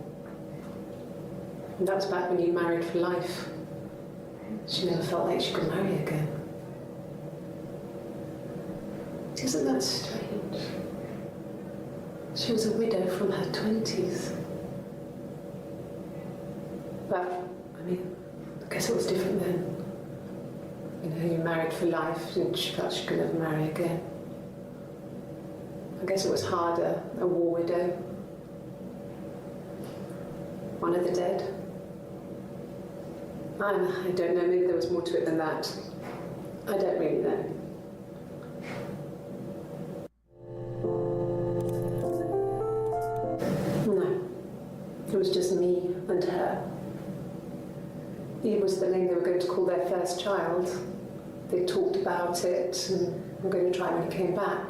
And that was back when you married for life. She never felt like she could marry again. Isn't that strange? She was a widow from her 20s. But, I mean, I guess it was different then. You know, you're married for life, and she felt she could never marry again. I guess it was harder, a war widow. One of the dead. I don't know, maybe there was more to it than that. I don't really know. No, it was just me and her. Eve was the name they were going to call their first child. They talked about it and were going to try when he came back.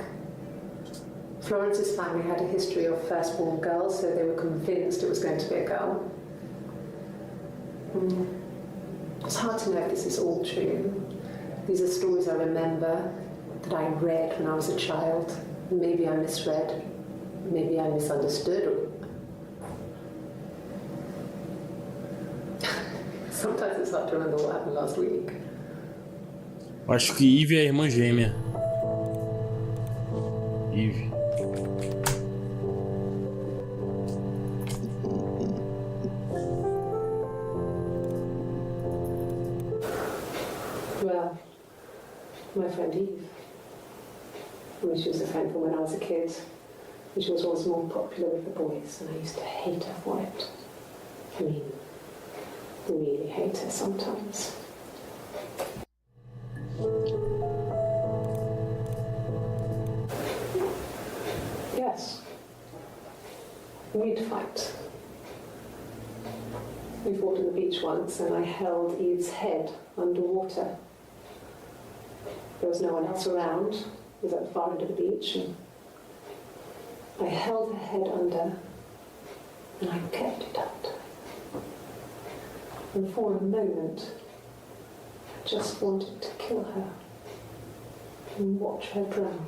Florence's family had a history of firstborn girls, so they were convinced it was going to be a girl. It's hard to know if this is all true. These are stories I remember, that I read when I was a child. Maybe I misread, maybe I misunderstood. Sometimes it's hard to remember what happened last week. Acho que Eve é a irmã gêmea. Eve. Well, my friend Eve. I mean, she was a friend from when I was a kid. And she was always more popular with the boys, and I used to hate her for it. I mean, really hate her sometimes. Yes. We'd fight. We fought on the beach once, and I held Eve's head underwater. There was no one else around. It was at the far end of the beach, and I held her head under, and I kept it under. And for a moment, I just wanted to kill her and watch her drown.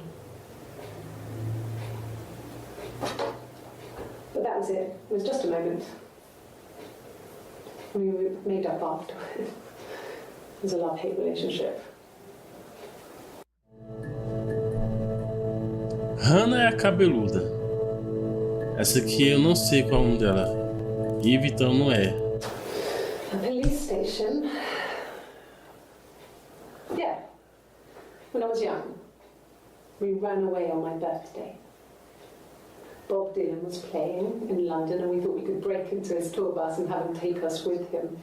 But that was it. It was just a moment. We made up afterward. It was a love-hate relationship. Hannah é a cabeluda. Essa aqui eu não sei qual é o nome dela. Eve então não é. A police station. Yeah. When I was young, we ran away on my birthday. Bob Dylan was playing in London, and we thought we could break into his tour bus and have him take us with him.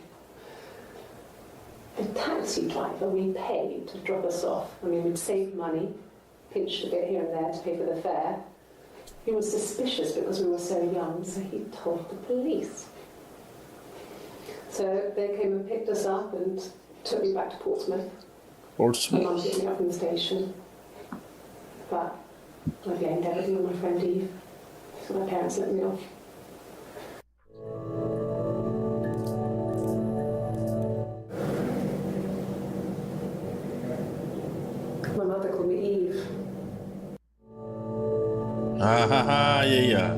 The taxi driver we paid to drop us off. I mean, we'd saved money, pinched a bit here and there to pay for the fare. He was suspicious because we were so young, so he told the police. So they came and picked us up and took me back to Portsmouth. My mum picked me up from the station. But I blamed everything on my friend Eve. So my parents let me off. My mother called me Eve. Yeah.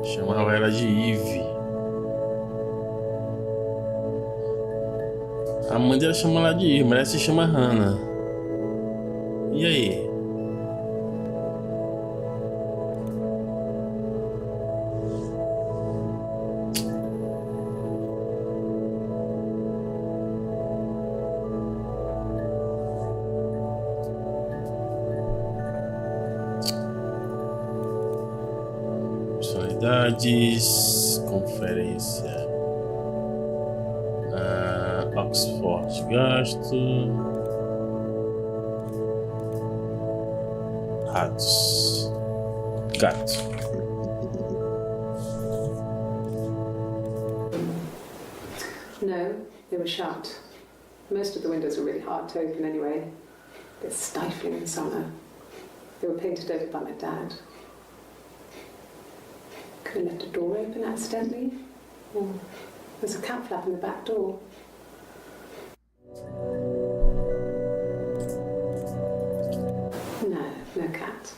Chamava ela de Eve. A mãe dela chama ela de Eve, mas ela se chama Hannah. E aí? Personalidades, conferência. Oxford, gasto. Ratos. Gato. No, they were shut. Most of the windows were really hard to open anyway. They're stifling in summer. They were painted over by my dad. Could have left a door open accidentally. Or there's a cat flap in the back door. No cat.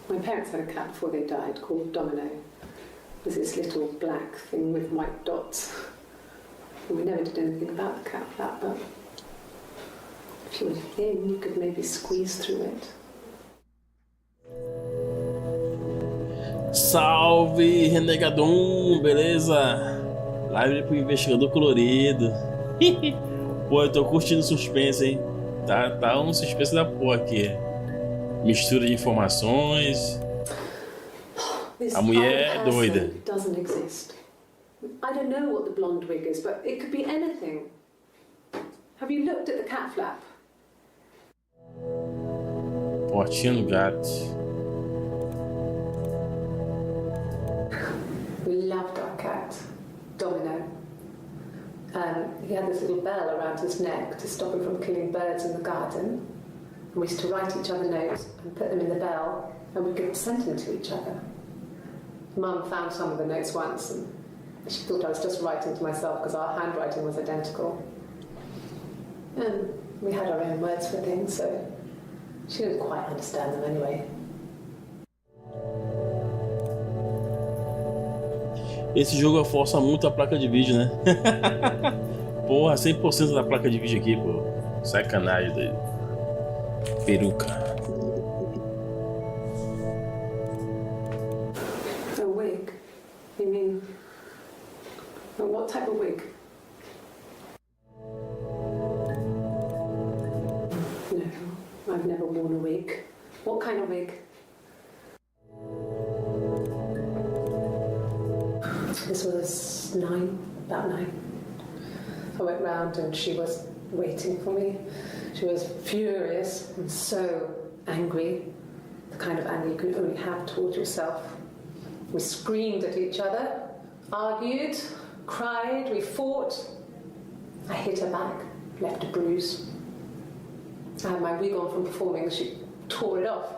My parents had a cat before they died called Domino. It was this little black thing with white dots. And we never did anything about the cat flap, but if you were thin, you could maybe squeeze through it. Salve, Renegadon, beleza? Live pro investigador colorido. Pô, eu tô curtindo suspense, hein? Tá um suspense da porra aqui. Mistura de informações. A mulher é doida. Doesn't exist. I don't know what the blonde wig is, but it could be anything. Have you looked at the cat flap? Portinha no gato. We loved our cat, Domino. He had this little bell around his neck to stop him from killing birds in the garden. And we used to write each other notes and put them in the bell, and we could send them to each other. Mum found some of the notes once, and she thought I was just writing to myself because our handwriting was identical. And we had our own words for things, so she didn't quite understand them anyway. Esse jogo força muito a placa de vídeo, né? Porra, 100% da placa de vídeo aqui, pô. Sacanagem daí. Peruca. A wig? You mean... What type of wig? No, I've never worn a wig. What kind of wig? This was about nine. I went round and she was waiting for me. She was furious and so angry, the kind of anger you can only have towards yourself. We screamed at each other, argued, cried, we fought. I hit her back, left a bruise. I had my wig on from performing and she tore it off.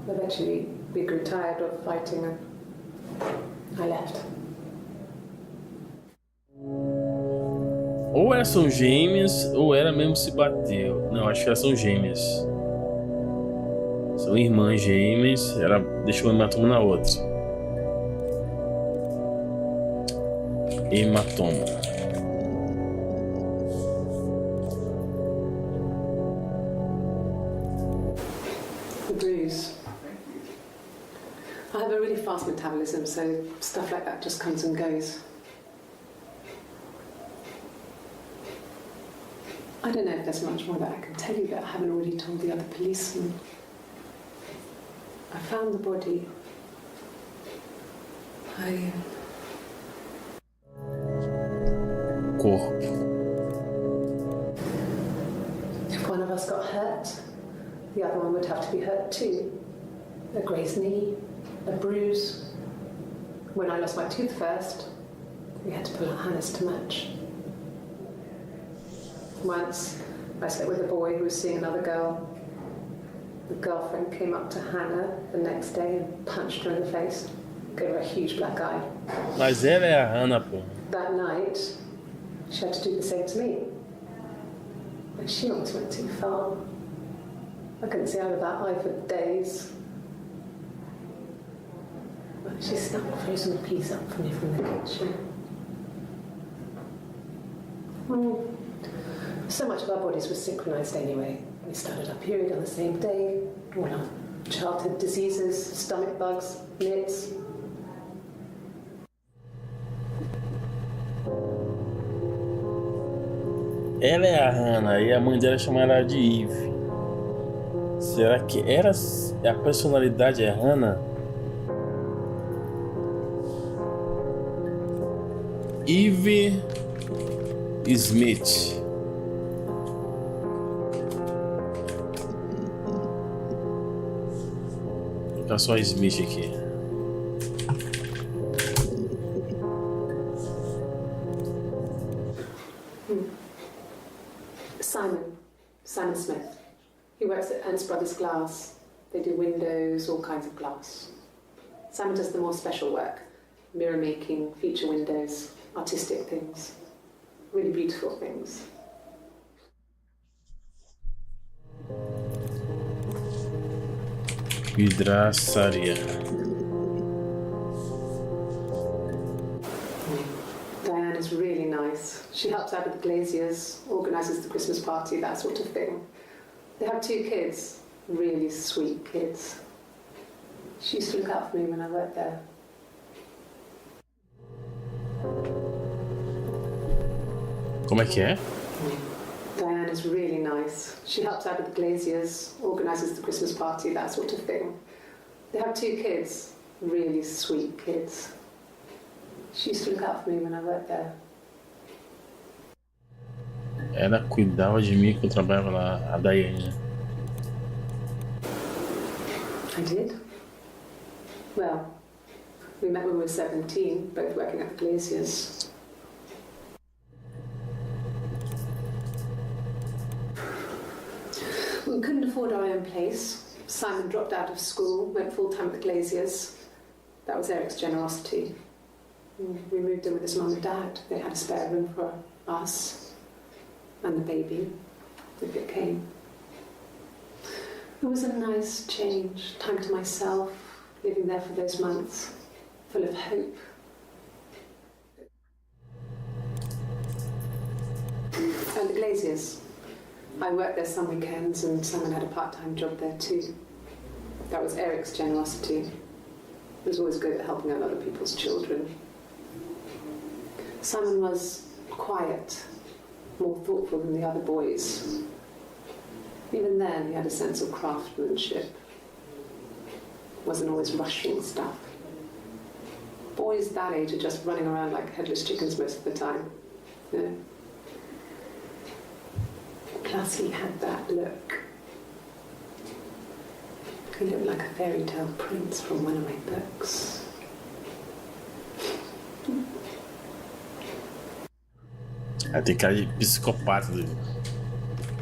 Eventually we grew tired of fighting and I left. Ou elas são gêmeas, ou ela mesmo se bateu. Não, acho que elas são gêmeas. São irmãs gêmeas. Ela deixou um hematoma na outra. Hematoma. The bruise. I have a really fast metabolism, so stuff like that just comes and goes. I don't know if there's much more that I can tell you that I haven't already told the other policemen. I found the body. Corpo. If one of us got hurt, the other one would have to be hurt too. A grazed knee, a bruise. When I lost my tooth first, we had to pull out Hannah's to match. Once, I slept with a boy who was seeing another girl. The girlfriend came up to Hannah the next day and punched her in the face, gave her a huge black eye. Mas ela é a Hannah, pô. That night, she had to do the same to me. And she almost went too far. I couldn't see out of that eye for days. She snuck frozen peas up for me from the kitchen. So much of our bodies was synchronised anyway. We started our period on the same day, all our childhood diseases, stomach bugs, nits. Ela é a Hannah e a mãe dela chama ela de Eve. Será que era a personalidade é Hannah? Eve Smith. Vou colocar só Smith aqui. Simon Smith. He works at Ernst Brothers Glass. They do windows, all kinds of glass. Simon does the more special work. Mirror making, feature windows, artistic things. Really beautiful things. Vidraçaria. Diane is really nice. She helps out with the glaziers, organises the Christmas party, that sort of thing. They have 2 kids, really sweet kids. She used to look out for me when I worked there. Como é que é? Diane is really nice. She helps out with the glaziers, organises the Christmas party, that sort of thing. They have 2 kids, really sweet kids. She used to look out for me when I worked there. Ela cuidava de mim quando eu trabalhava lá, a Daiane. I did. Well, we met when we were 17, both working at the glaziers. We couldn't afford our own place. Simon dropped out of school, went full-time at the glaziers. That was Eric's generosity. We moved in with his mum and dad. They had a spare room for us and the baby, if it came. It was a nice change, time to myself, living there for those months, full of hope. And the glaziers. I worked there some weekends and Simon had a part-time job there too. That was Eric's generosity. He was always good at helping out other people's children. Simon was quiet, more thoughtful than the other boys. Even then, he had a sense of craftsmanship. Wasn't always rushing stuff. Boys that age are just running around like headless chickens most of the time. You know? Plus, he had that look. He looked like a fairy tale prince from one of my books. Ela tem cara de psicopata do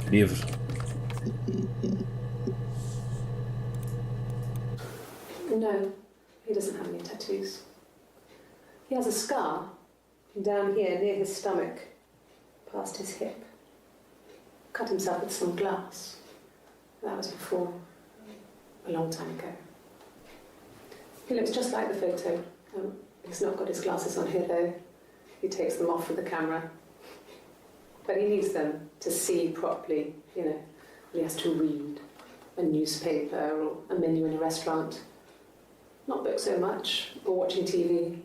livro. No, he doesn't have any tattoos. He has a scar down here near his stomach, past his hip. Cut himself with some glass. That was before, a long time ago. He looks just like the photo. He's not got his glasses on here though. He takes them off with the camera. But he needs them to see properly, you know. He has to read a newspaper or a menu in a restaurant. Not books so much, or watching TV.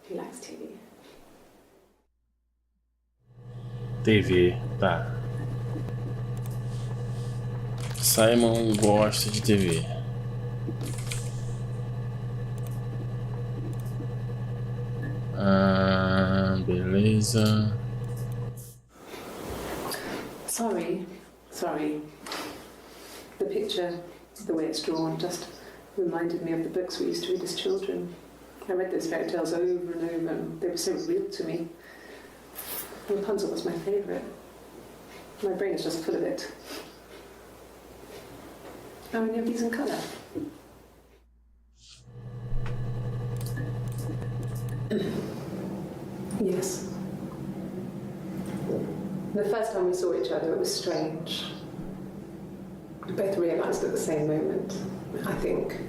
He likes TV. TV, tá. Simon gosta de TV. Beleza. Sorry. The picture, the way it's drawn, just reminded me of the books we used to read as children. I read those fairy tales over and over, and they were so real to me. Rapunzel was my favourite. My brain is just full of it. How many of these in colour? Yes. The first time we saw each other, it was strange. We both realised at the same moment, I think.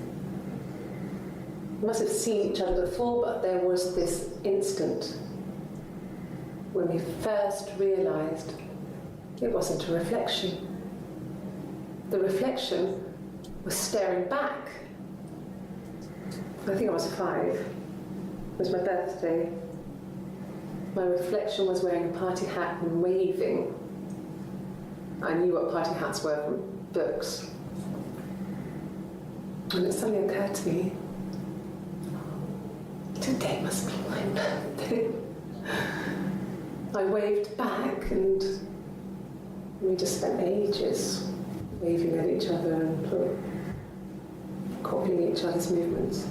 We must have seen each other before, but there was this instant when we first realised it wasn't a reflection. The reflection was staring back. I think I was 5. It was my birthday. My reflection was wearing a party hat and waving. I knew what party hats were from books. And it suddenly occurred to me, today must be my birthday. I waved back and we just spent ages waving at each other and copying each other's movements.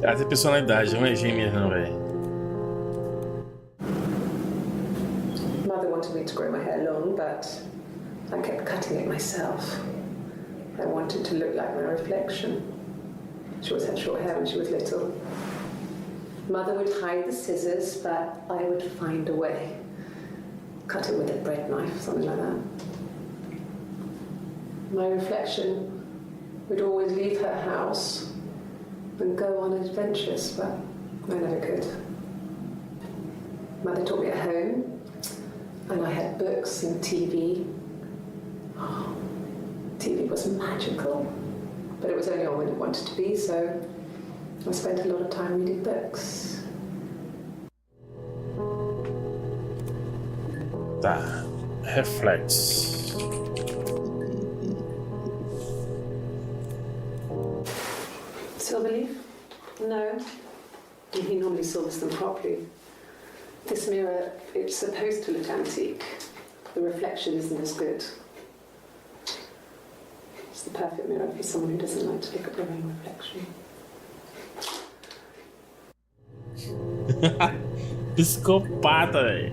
Ela tem personalidade, não é gêmea não, velho. Mother wanted me to grow my hair long, but I kept cutting it myself. I wanted to look like my reflection. She always had short hair when she was little. Mother would hide the scissors, but I would find a way. Cut it with a bread knife, something like that. My reflection would always leave her house and go on adventures, but I never could. Mother taught me at home. And I had books and TV. Oh, TV was magical, but it was only on when it wanted to be, so I spent a lot of time reading books. Tá, reflexos. Silverleaf? No. He normally silvers them properly. This mirror, it's supposed to look antique. The reflection isn't as good. It's the perfect mirror for someone who doesn't like to look at their own reflection. Psicopata, velho.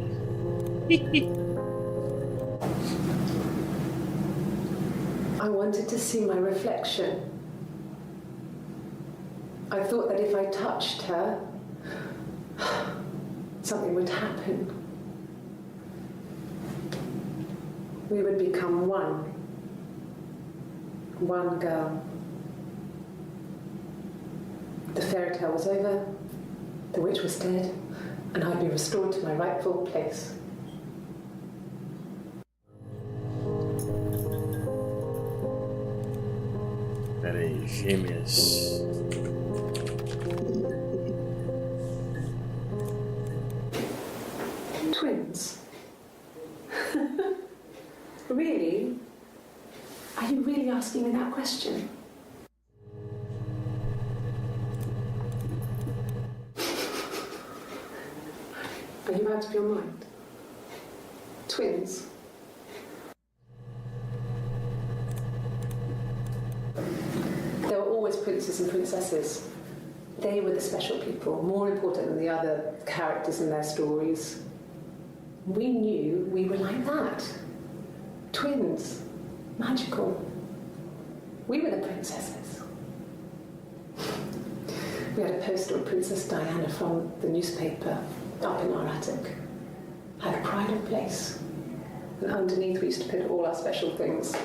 I wanted to see my reflection. I thought that if I touched her, something would happen. We would become one. One girl. The fairy tale was over, the witch was dead, and I'd be restored to my rightful place. Peraí, gêmeas. Twins? Really? Are you really asking me that question? Are you out of your mind? Twins? There were always princes and princesses. They were the special people, more important than the other characters in their stories. We knew we were like that. Twins. Magical. We were the princesses. We had a poster of Princess Diana from the newspaper up in our attic. Had a pride of place. And underneath we used to put all our special things.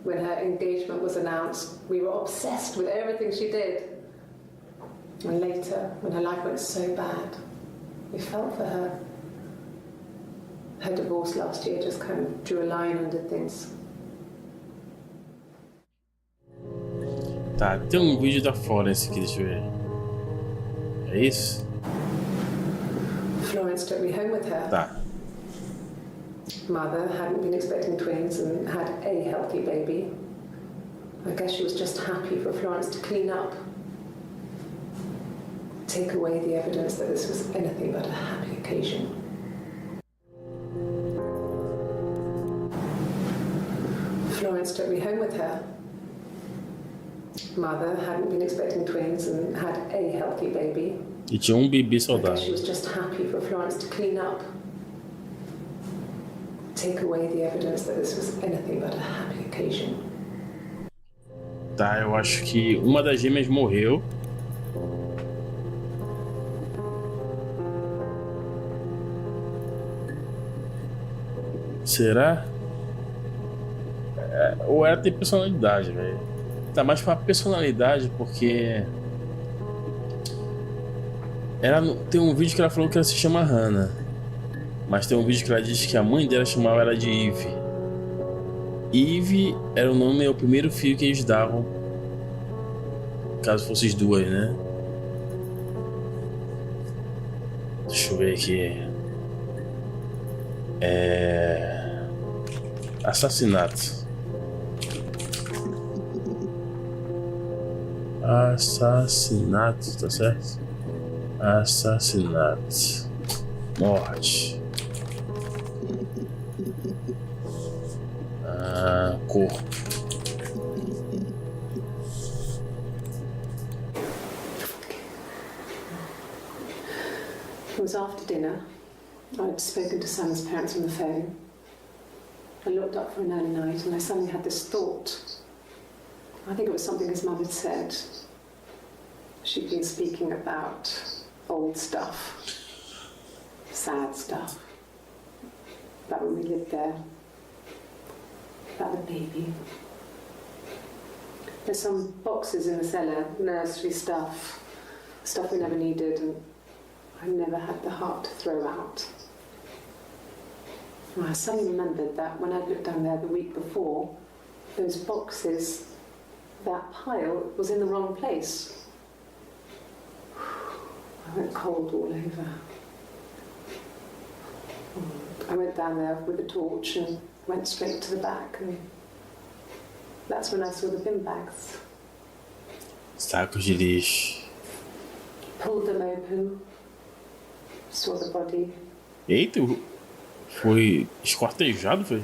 When her engagement was announced, we were obsessed with everything she did. And later, when her life went so bad, we felt for her. Her divorce last year just kind of drew a line under things. Tá, tem um vídeo da Florence aqui, deixa eu ver. É isso? Florence took me home with her. Tá. Mother hadn't been expecting twins and had a healthy baby. I guess she was just happy for Florence to clean up. Take away the evidence that this was anything but a happy occasion. Florence took me home with her. Mother hadn't been expecting twins and had a healthy baby. E tinha bebê I guess she saudável. was just happy for Florence to clean up. Take away the evidence that this was anything but a happy occasion. Tá, eu acho que uma das gêmeas morreu. Será? Ou ela tem personalidade, velho. Tá mais pra personalidade, porque ela tem um vídeo que ela falou que ela se chama Hannah, mas tem um vídeo que ela diz que a mãe dela chamava ela de Eve. Eve era o nome, é o primeiro filho que eles davam, caso fossem as duas, né? Deixa eu ver aqui. Assassinato. Assassinato, tá certo? Assassinato. Morte. Corpo. It was after dinner. I'd spoken to Sam's parents on the phone. I looked up for an early night and I suddenly had this thought. I think it was something his mother had said. She'd been speaking about old stuff, sad stuff, about when we lived there, about the baby. There's some boxes in the cellar, nursery stuff we never needed and I never had the heart to throw out. Well, I suddenly remembered that when I'd looked down there the week before, those boxes, that pile was in the wrong place. I went cold all over. I went down there with a torch and went straight to the back, and that's when I saw the bin bags. Sacos de lixo. Pulled them open, saw the body. Eita, foi esquartejado, foi?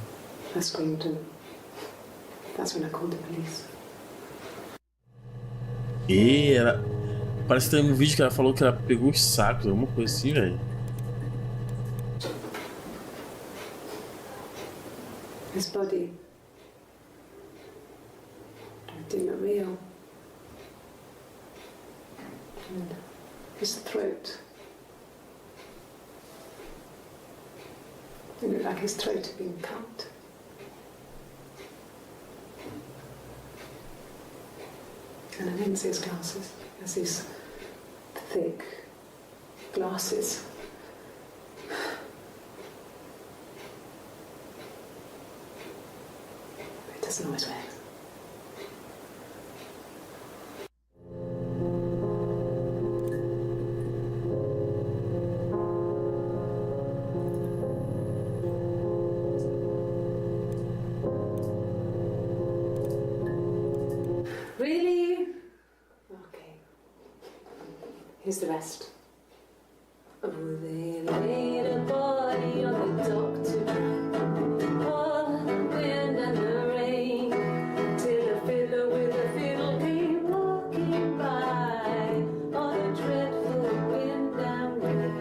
I screamed, and that's when I called the police. E ela... Parece que tem um vídeo que ela falou que ela pegou os sacos, alguma coisa assim, velho. His body didn't look real. And his throat. It looked like his throat had been cut. And I didn't see his glasses. He has these thick glasses. He doesn't always wear them. Really? Okay. Here's the rest. Oh, they laid a body on the dock to dry. Oh, the wind and the rain, till a fiddler with a fiddle came walking by. Oh, the dreadful wind and rain.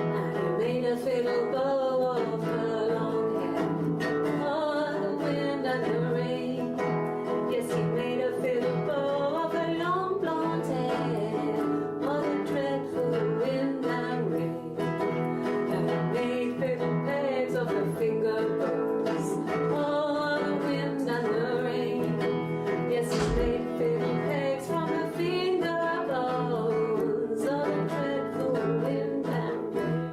And he made a fiddle bow of her long hair. Oh, the wind and the rain. Yes, he made a fiddle bow of her long blonde hair. Oh, the dreadful wind and rain. And he made fiddle pegs of her finger bows. Oh, the wind and the rain. Yes, he made fiddle pegs from her finger bows. Oh, the dreadful wind and rain.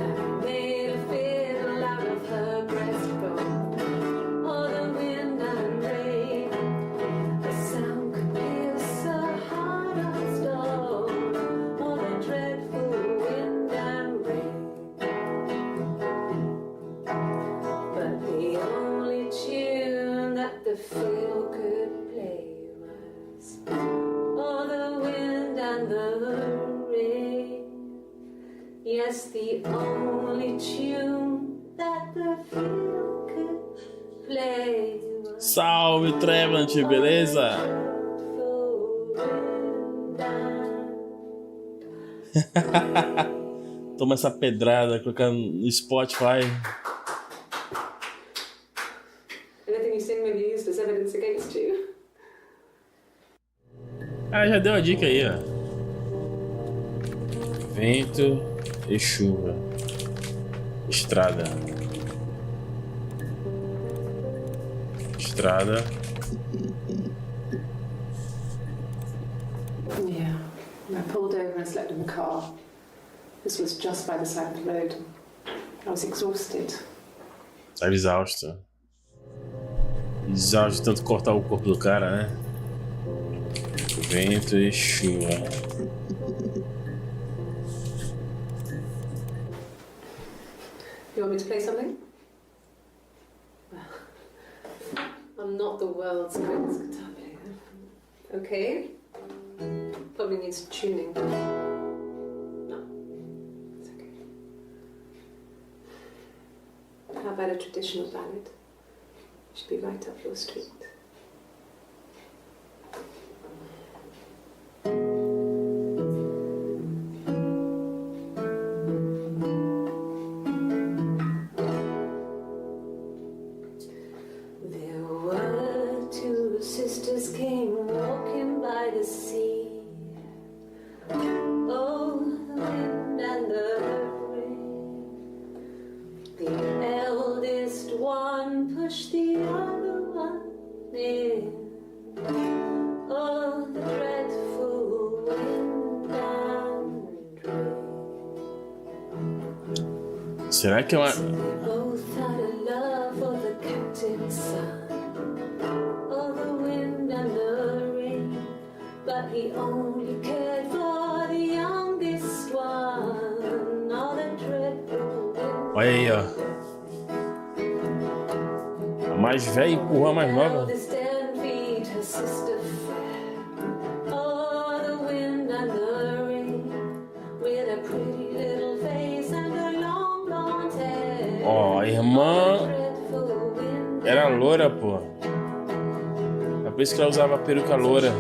And he made a fiddle out of her breastbone. Oh, the wind and rain. The sound could pierce a heart of stone. Oh, the dreadful wind and rain. But the only tune that the fiddle could play was oh, the wind and the rain. Yes, the only tune that the fiddle could play was Salve, Trevenant, beleza? Toma essa pedrada, colocar no Spotify. Anything you sing may be used as evidence against you. Ah, já deu a dica aí, ó. Vento e chuva. Estrada. Estrada. Yeah. I pulled over and slept in the car. This was just by the side of the road. I was exhausted. Tava exausto. Exausto de tanto cortar o corpo do cara, né? Vento e chuva. You want me to play something? I'm not the world's greatest guitar player. Okay? Probably needs tuning. No, it's okay. How about a traditional ballad? Should be right up your street. There were two sisters came walking by the sea. Oh, the wind and the rain. The eldest one pushed the other one in. Oh, the dreadful wind and rain. Será que é uma... Olha aí, ó. A mais velha empurrou a mais nova. Ó, a irmã era loura, pô. É por isso que ela usava a peruca loura.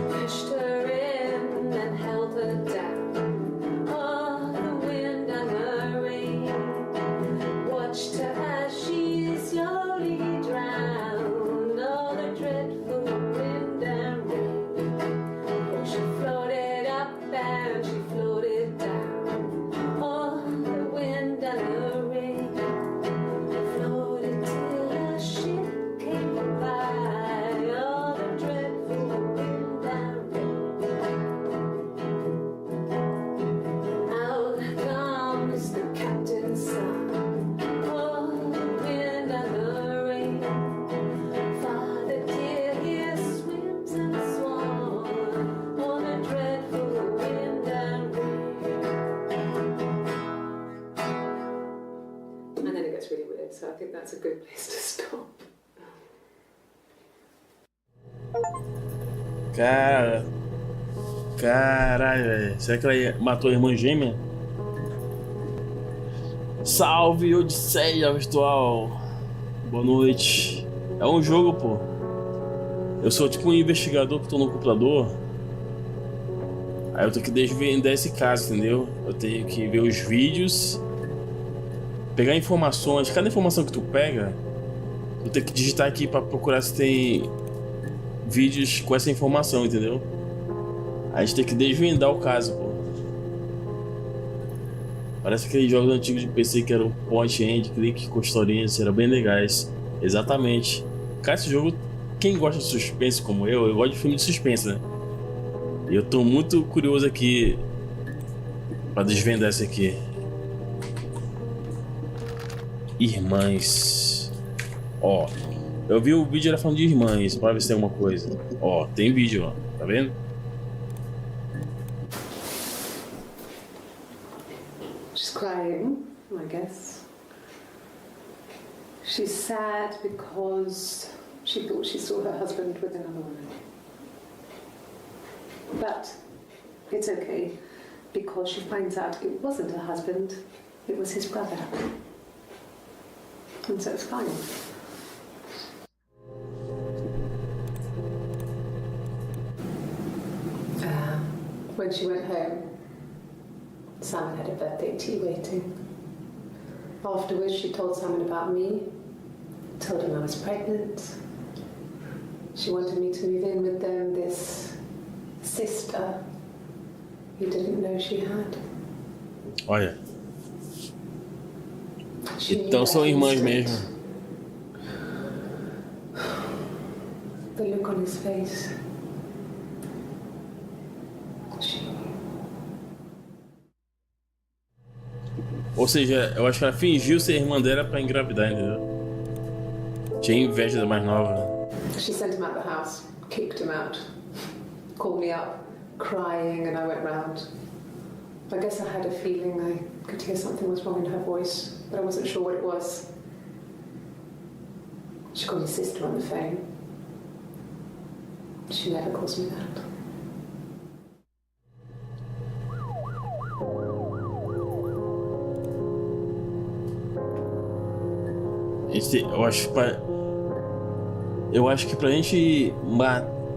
So I think that's a good place to stop. Caralho, velho. Será que ela matou a irmã gêmea? Salve, Odisseia virtual. Boa noite. É um jogo, pô. Eu sou tipo um investigador que tô no computador. Aí eu tenho que desvendar esse caso, entendeu? Eu tenho que ver os vídeos, pegar informações. Cada informação que tu pega, tu tem que digitar aqui pra procurar se tem vídeos com essa informação, entendeu? Aí a gente tem que desvendar o caso, pô. Parece aqueles jogos antigos de PC que eram point and click com historinhas, eram bem legais. Exatamente. Cara, esse jogo, quem gosta de suspense como eu gosto de filme de suspense, né? E eu tô muito curioso aqui pra desvendar esse aqui. Irmãs. Ó, eu vi o vídeo, era falando de irmãs, pra ver se tem alguma coisa. Ó, tem vídeo, ó, tá vendo? She's crying, I guess. She's sad because she thought she saw her husband with another woman. But it's okay, because she finds out it wasn't her husband, it was his brother. And so it's fine. When she went home, Simon had a birthday tea waiting. Afterwards, she told Simon about me, told him I was pregnant. She wanted me to move in with them, this sister he didn't know she had. Olha. Então são irmãs mesmo. The look on his face. Ou seja, eu acho que ela fingiu ser irmã dela pra engravidar, entendeu? Tinha inveja da mais nova. She sent him out the house, kicked him out, called me up, crying, and I went round. I guess I had a feeling I could hear something was wrong in her voice, but I wasn't sure what it was. She called his sister on the phone. She never calls me that. Eu acho que pra gente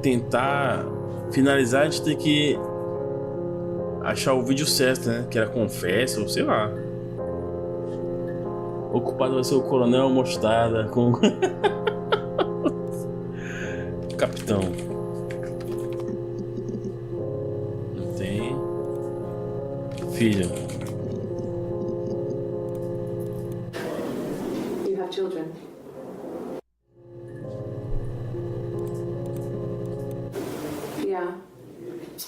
tentar finalizar, a gente tem que achar o vídeo certo, né? Que ela confessa, ou sei lá. O culpado vai ser o Coronel Mostarda com o Capitão. Não tem filho. Do you have children? Yeah,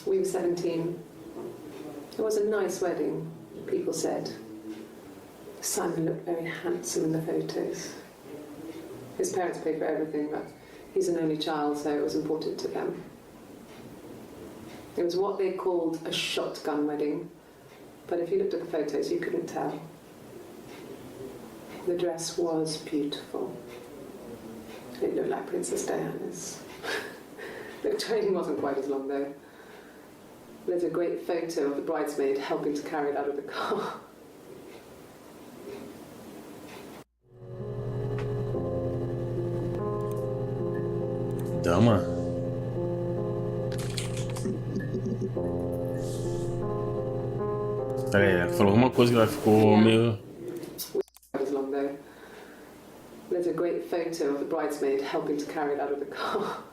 we were 17. It was a nice wedding, people said. Simon looked very handsome in the photos. His parents paid for everything, but he's an only child, so it was important to them. It was what they called a shotgun wedding, but if you looked at the photos, you couldn't tell. The dress was beautiful. It looked like Princess Diana's. The train wasn't quite as long, though. There's a great photo of the bridesmaid helping to carry it out of the car. Dama? Peraí, ela falou alguma coisa que ela ficou meio... As long, though. There's a great photo of the bridesmaid helping to carry it out of the car.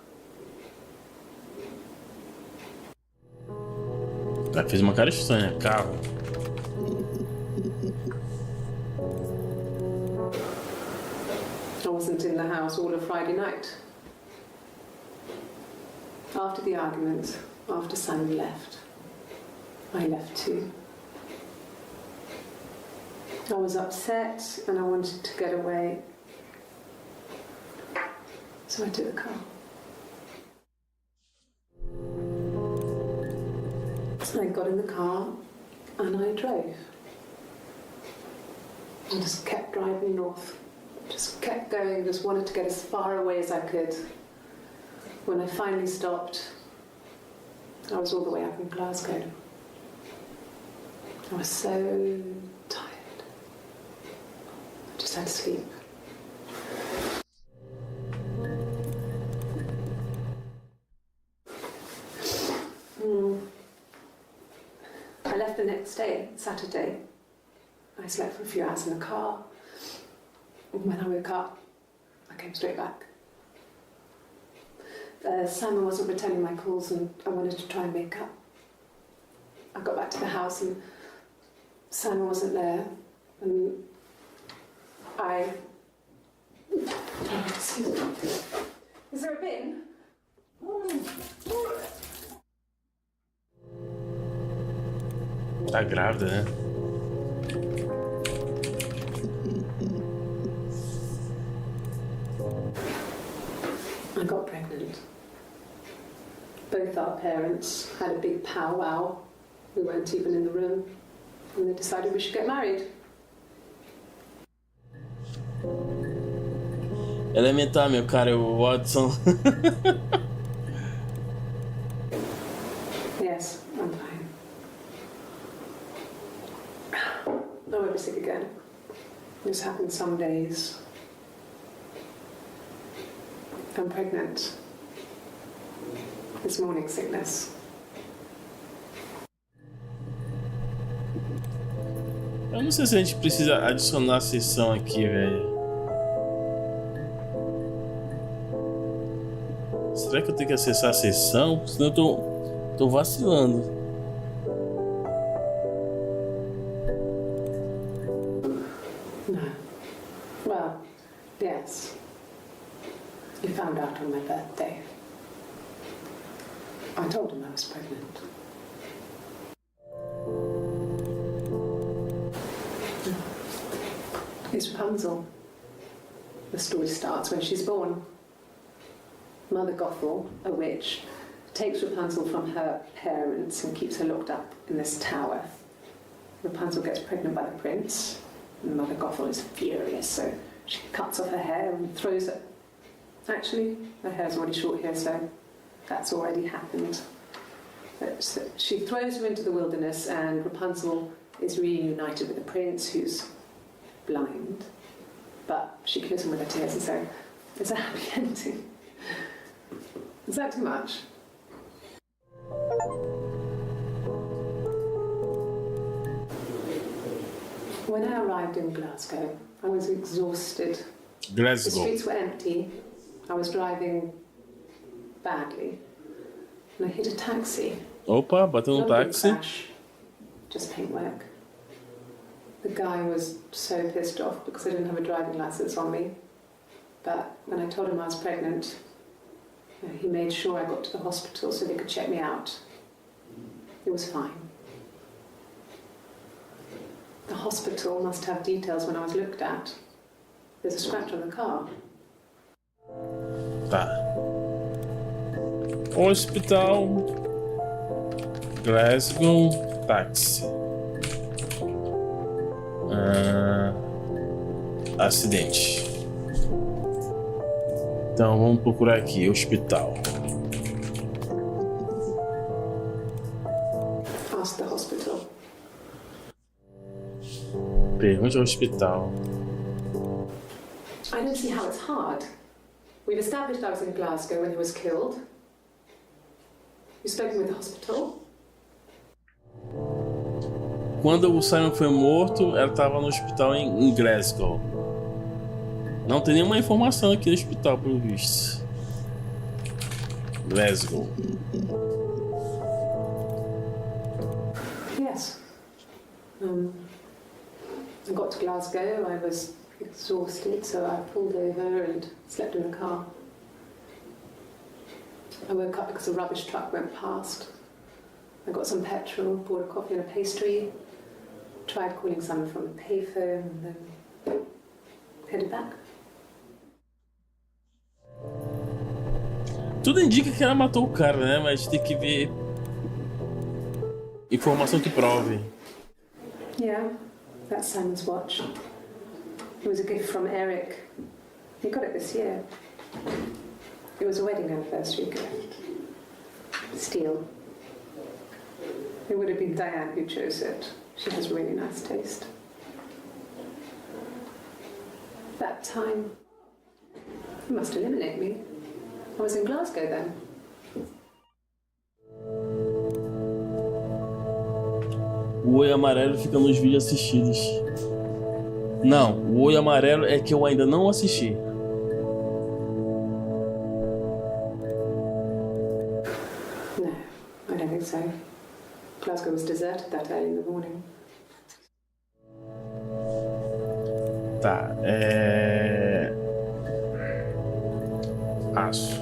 Ela fez uma cara estranha, carro. I wasn't in the house all of Friday night. After the argument, after Simon left, I left too. I was upset and I wanted to get away, so I took the car. I got in the car and I drove. I just kept driving north, just kept going, just wanted to get as far away as I could. When I finally stopped, I was all the way up in Glasgow. I was so tired. I just had to sleep. I left the next day, Saturday. I slept for a few hours in the car. And when I woke up, I came straight back. Simon wasn't returning my calls and I wanted to try and make up. I got back to the house and Simon wasn't there, and Is there a bin? Tá grávida, né? I got pregnant. Both our parents had a big powwow. We weren't even in the room. And they decided we should get married. Elementar, meu cara, o Watson. Yes, I'm fine. I won't be sick again. This happens some days. I'm pregnant. It's morning sickness. Eu não sei se a gente precisa adicionar a sessão aqui, velho. Será que eu tenho que acessar a sessão? Senão eu tô vacilando. No. Well, yes. He found out on my birthday. I told him I was pregnant. It's Rapunzel. The story starts when she's born. Mother Gothel, a witch, takes Rapunzel from her parents and keeps her locked up in this tower. Rapunzel gets pregnant by the prince, and Mother Gothel is furious, so she cuts off her hair and throws it. Actually, her hair's already short here, so that's already happened. So she throws her into the wilderness, and Rapunzel is reunited with the prince, who's blind, but she kills him with her tears, and so it's a happy ending. Is that too much? When I arrived in Glasgow, I was exhausted. Glasgow. The streets were empty. I was driving badly, and I hit a taxi. Opa, bateu no Not a big táxi. crash, just paintwork. The guy was so pissed off because I didn't have a driving license on me. But when I told him I was pregnant, he made sure I got to the hospital so they could check me out. It was fine. The hospital must have details when I was looked at. There's a scratch on the car. Tá. Hospital. Glasgow. Táxi. Acidente. Então vamos procurar aqui. Hospital. Ask the hospital. Pergunte ao hospital. I don't see how it's hard. We've established I was in Glasgow when he was killed. You've spoken with the hospital? Quando o Simon foi morto, ela estava no hospital em Glasgow. Não tem nenhuma informação aqui no hospital, pelo visto. Glasgow. Yes. I got to Glasgow, I was exhausted, so I pulled over and slept in the car. I woke up because a rubbish truck went past. I got some petrol, bought a coffee and a pastry, tried calling someone from a payphone, and then headed back. Tudo indica que ela matou o cara, né? Mas tem que ver informação que prove. Yeah, that's Simon's watch. It was a gift from Eric. He got it this year. It was a wedding anniversary gift. Steel. It would have been Diane who chose it. She has really nice taste. That time, you must eliminate me. I was in Glasgow then. O oi amarelo fica nos vídeos assistidos. Não, o oi amarelo é que eu ainda não assisti. No, I don't think so. Glasgow was deserted that early in the morning. Tá, Aço.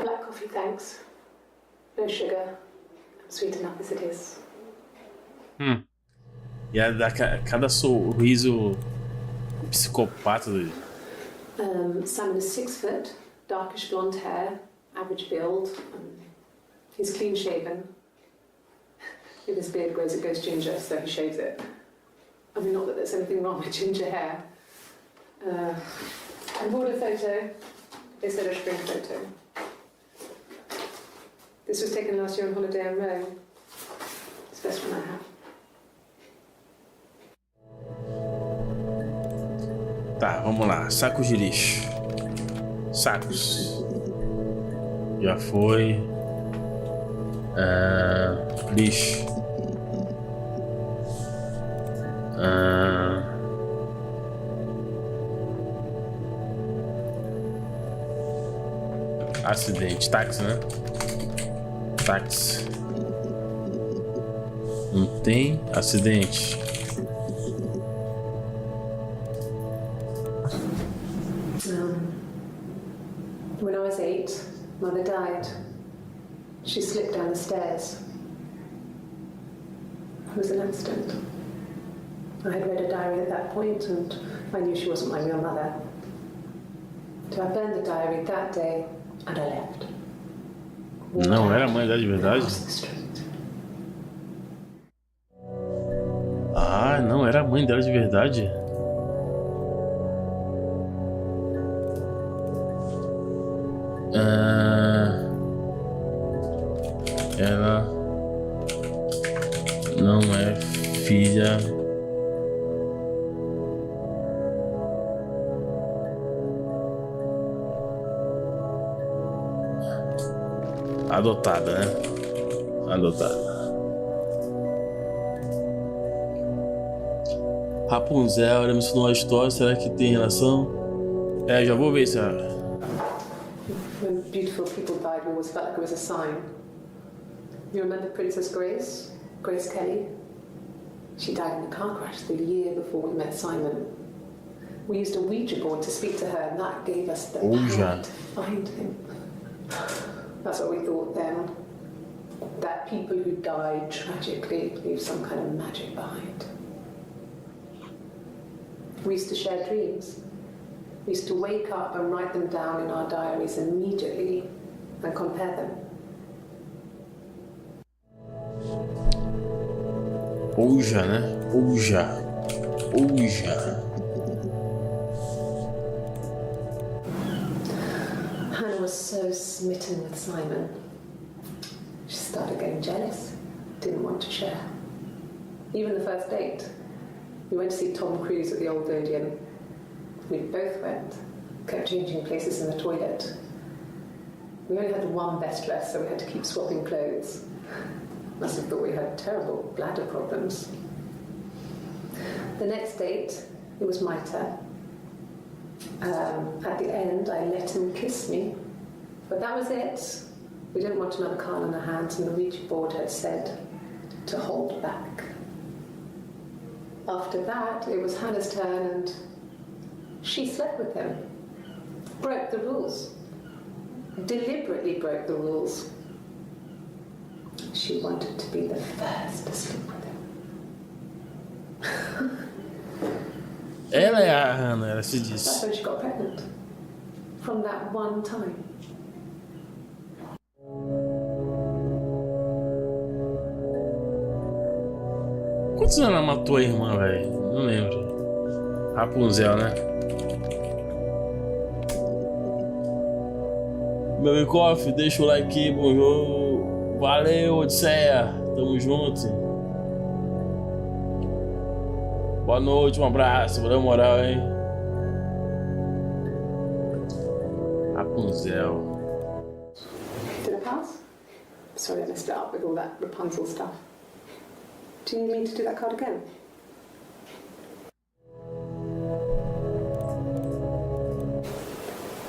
Black coffee, thanks. No sugar. I'm sweet enough as it is. E ela dá cada sorriso psicopata dele. Simon is 6 foot, darkish blonde hair, average build. He's clean shaven. If his beard grows, it goes ginger, so he shaves it. I mean, not that there's anything wrong with ginger hair. I bought a photo. They said I should bring a photo. This was taken last year on holiday in Rome. It's the best one I have. Tá, vamos lá. Sacos de lixo. Sacos. Já foi. Lixo. Acidente. Táxi, né? Táxi. Não tem acidente. When I was 8, Mother died. She slipped down the stairs. It was an accident. I had read a diary at that point and I knew she wasn't my real mother. So I burned the diary that day and I left. Não era a mãe dela de verdade? Ah, não era a mãe dela de verdade? Ela não é filha adotada, né? Adotada. Rapunzel, ela mencionou a história, será que tem relação? Já vou ver se When beautiful people died, we always felt like it was a sign. You remember Princess Grace? Grace Kelly? She died in a car crash the year before we met Simon. We used a Ouija board to speak to her and that gave us the power to find him. That's what we thought then. that people who died tragically leave some kind of magic behind. We used to share dreams. We used to wake up and write them down in our diaries immediately and compare them. Ouja, né? Ouja. Hannah was so smitten with Simon. She started getting jealous, didn't want to share. Even the first date. We went to see Tom Cruise at the Old Odeon. We both went, kept changing places in the toilet. We only had one best dress, so we had to keep swapping clothes. Must have thought we had terrible bladder problems. The next date, it was my turn. At the end, I let him kiss me, but that was it. We didn't want another card on our hands, and the Ouija board had said to hold back. After that, it was Hannah's turn, and she slept with him. Broke the rules. Deliberately broke the rules. She wanted to be the first to sleep with him. Ela é a Hannah, ela se That's diz. when she got pregnant. From that one time. Quantos anos ela matou a irmã, velho? Não lembro. Rapunzel, né? Meu encofe, deixa o like aqui, bom jogo. Valeu, Odisseia. Tamo junto. Boa noite, um abraço. Valeu, moral, hein? Rapunzel. Did I pass? Sorry, I messed it up with all that Rapunzel stuff. Do you need me to do that card again?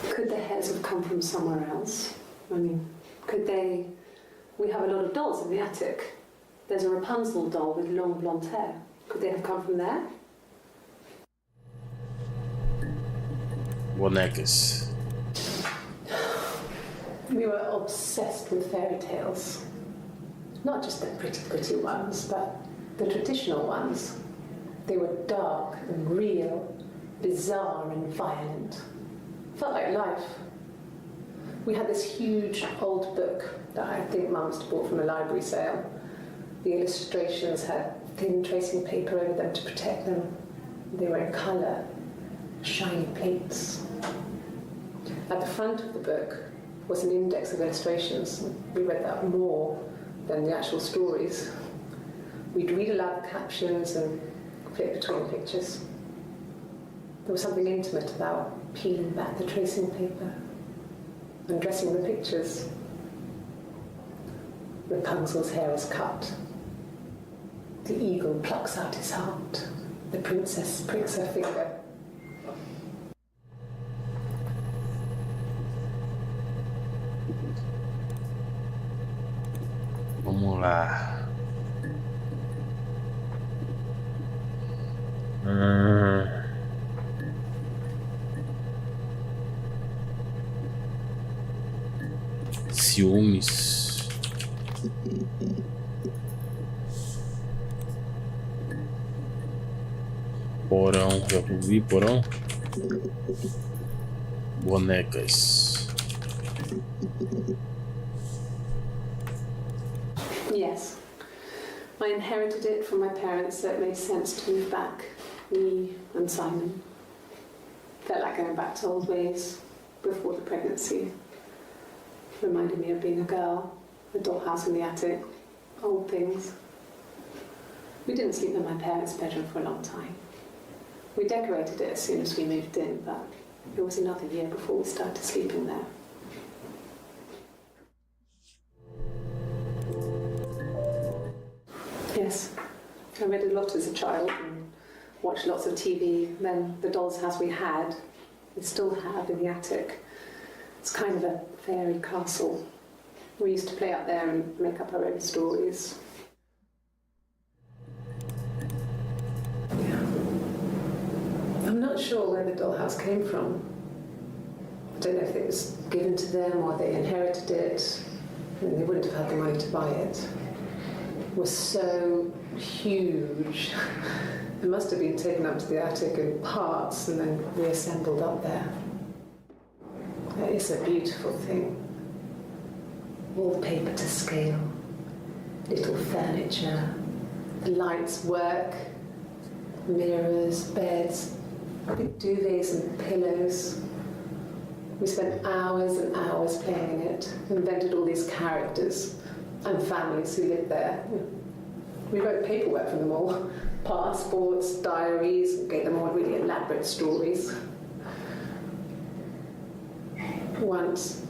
Could the hairs have come from somewhere else? I mean, could they... We have a lot of dolls in the attic. There's a Rapunzel doll with long blonde hair. Could they have come from there? Bonecas. We were obsessed with fairy tales. Not just the pretty ones, but the traditional ones. They were dark and real, bizarre and violent. Felt like life. We had this huge old book that I think Mum must have bought from a library sale. The illustrations had thin tracing paper over them to protect them. They were in colour, shiny plates. At the front of the book was an index of illustrations. We read that more than the actual stories. We'd read aloud the captions and flip between pictures. There was something intimate about peeling back the tracing paper, undressing the pictures. Rapunzel's hair is cut. The eagle plucks out his heart. The princess pricks her finger. Vamos lá. Ciúmes. Porão, já vi porão. Bonecas. Yes. I inherited it from my parents, so it made sense to move back. Me and Simon. Felt like going back to old ways before the pregnancy. Reminded me of being a girl, a dollhouse in the attic, old things. We didn't sleep in my parents' bedroom for a long time. We decorated it as soon as we moved in, but it was another year before we started sleeping there. Yes, I read a lot as a child and watched lots of TV. Then the doll's house we had, we still have in the attic. It's kind of a fairy castle. We used to play up there and make up our own stories. Yeah. I'm not sure where the dollhouse came from. I don't know if it was given to them or they inherited it. and they wouldn't have had the money to buy it, was so huge. It must have been taken up to the attic in parts and then reassembled up there. It's a beautiful thing. Wallpaper to scale, little furniture, the lights work, mirrors, beds, big duvets and pillows. We spent hours and hours playing in it, invented all these characters and families who lived there. We wrote paperwork for them all, passports, diaries, gave them all really elaborate stories. Once,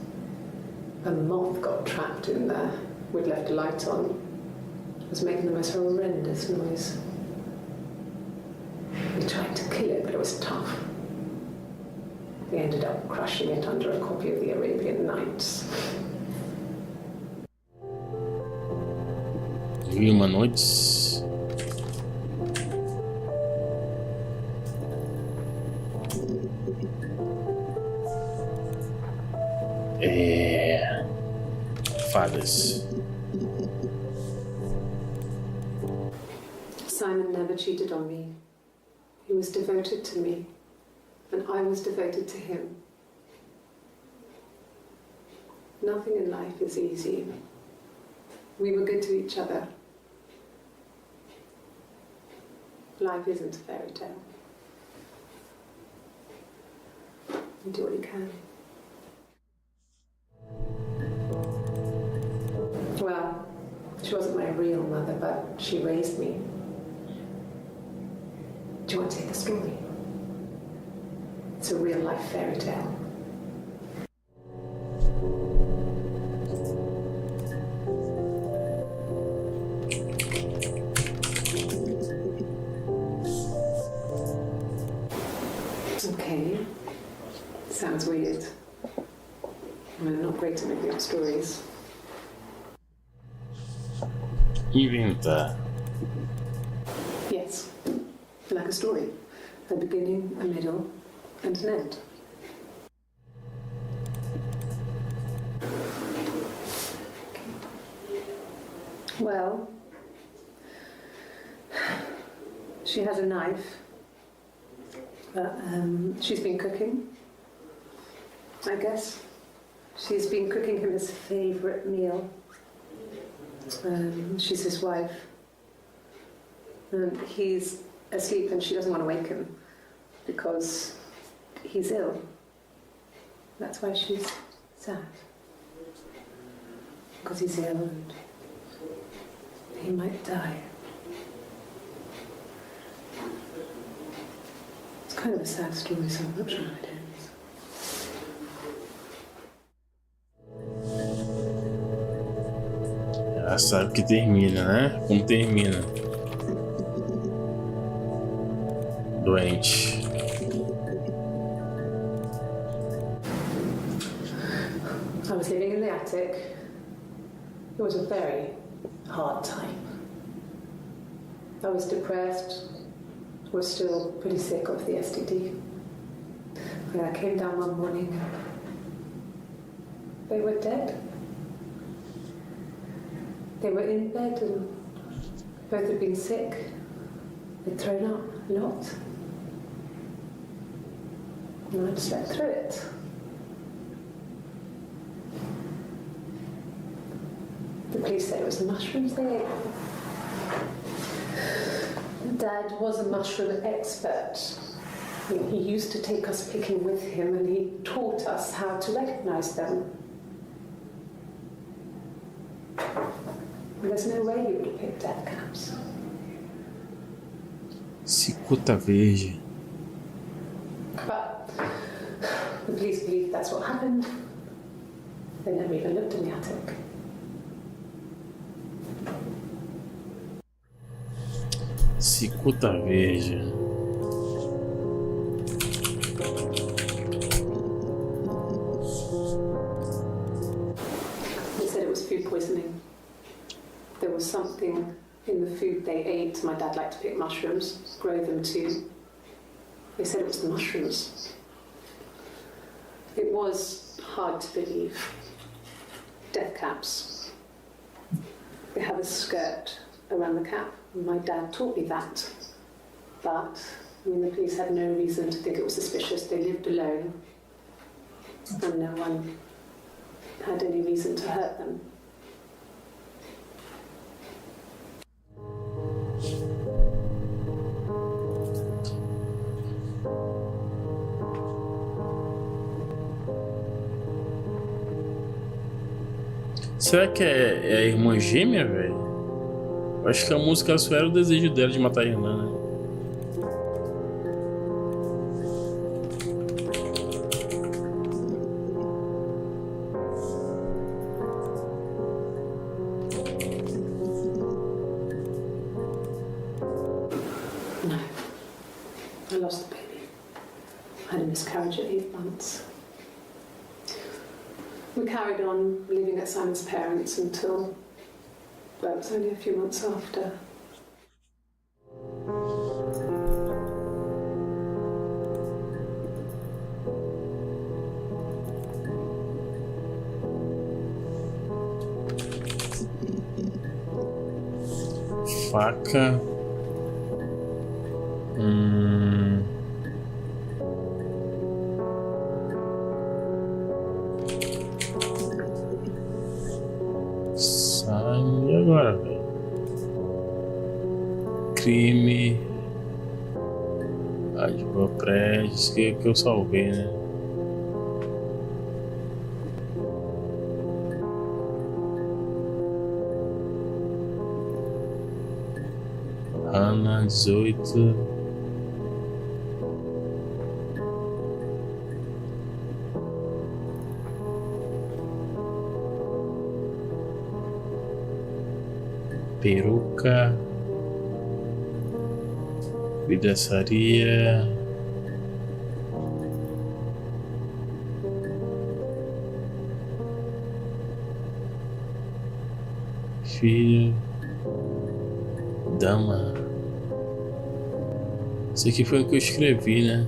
a moth got trapped in there. We'd left a light on. It was making the most horrendous noise. We tried to kill it, but it was tough. We ended up crushing it under a copy of the Arabian Nights. Mil e uma Noites. Fadas. Simon never cheated on me. He was devoted to me, and I was devoted to him. Nothing in life is easy. We were good to each other. Life isn't a fairy tale. You do what you can. Well, she wasn't my real mother, but she raised me. Do you want to hear the story? It's a real-life fairy tale. Okay, sounds weird. I'm not great at making up stories. Inventar. Yes, like a story. A beginning, a middle, and an end. Well, she has a knife. She's been cooking, I guess. She's been cooking him his favourite meal. She's his wife. And he's asleep and she doesn't want to wake him because he's ill. That's why she's sad. Because he's ill and he might die. It's kind of a sad story, so I'm not sure how it ends. Ela sabe que termina, né? Como termina. Doente. I was living in the attic. It was a very hard time. I was depressed, was still pretty sick of the STD. And I came down one morning and they were dead. They were in bed and both had been sick. They'd thrown up a lot. And I'd slept through it. The police said it was the mushrooms they ate. Dad was a mushroom expert. He used to take us picking with him and he taught us how to recognise them. There's no way you would have picked death caps. Cicuta verde. But the police believe that's what happened. They never even looked in the attic. Cicuta verde. They said it was food poisoning. There was something in the food they ate. My dad liked to pick mushrooms, grow them too. They said it was the mushrooms. It was hard to believe. Death caps. They have a skirt around the cap. My dad taught me that. But, I mean, the police had no reason to think it was suspicious. They lived alone. And no one had any reason to hurt them. Será que é a irmã gêmea, velho? Acho que a música só era o desejo dela de matar a irmã, né? No. I lost the baby. I had a miscarriage at 8 months. We carried on living at Simon's parents until, well, it was only a few months after. Faca. Sangue agora, velho. Crime. Prédios que eu salvei, né? Ana, 18. Peruca. Vidraçaria. Filho. Dama. Isso aqui foi o que eu escrevi, né?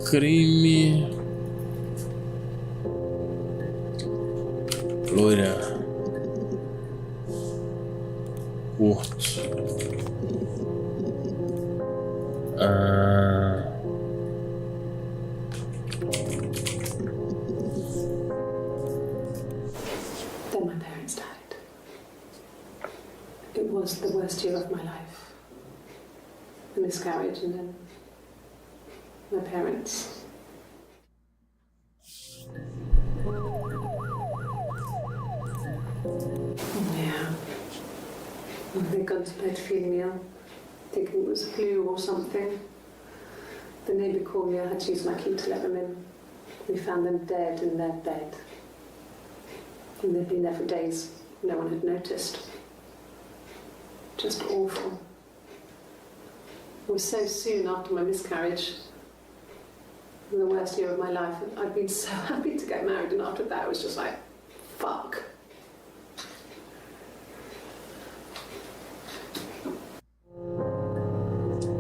Crime. Loira. Curto. Then my parents died. It was the worst year of my life. A miscarriage and then my parents. Yeah. They'd gone to bed feeling ill, thinking it was flu or something. The neighbour called me, I had to use my key to let them in. We found them dead in their bed. And they'd been there for days. No one had noticed. Just awful. It was so soon after my miscarriage. The worst year of my life. I'd been so happy to get married, and after that it was just like, fuck.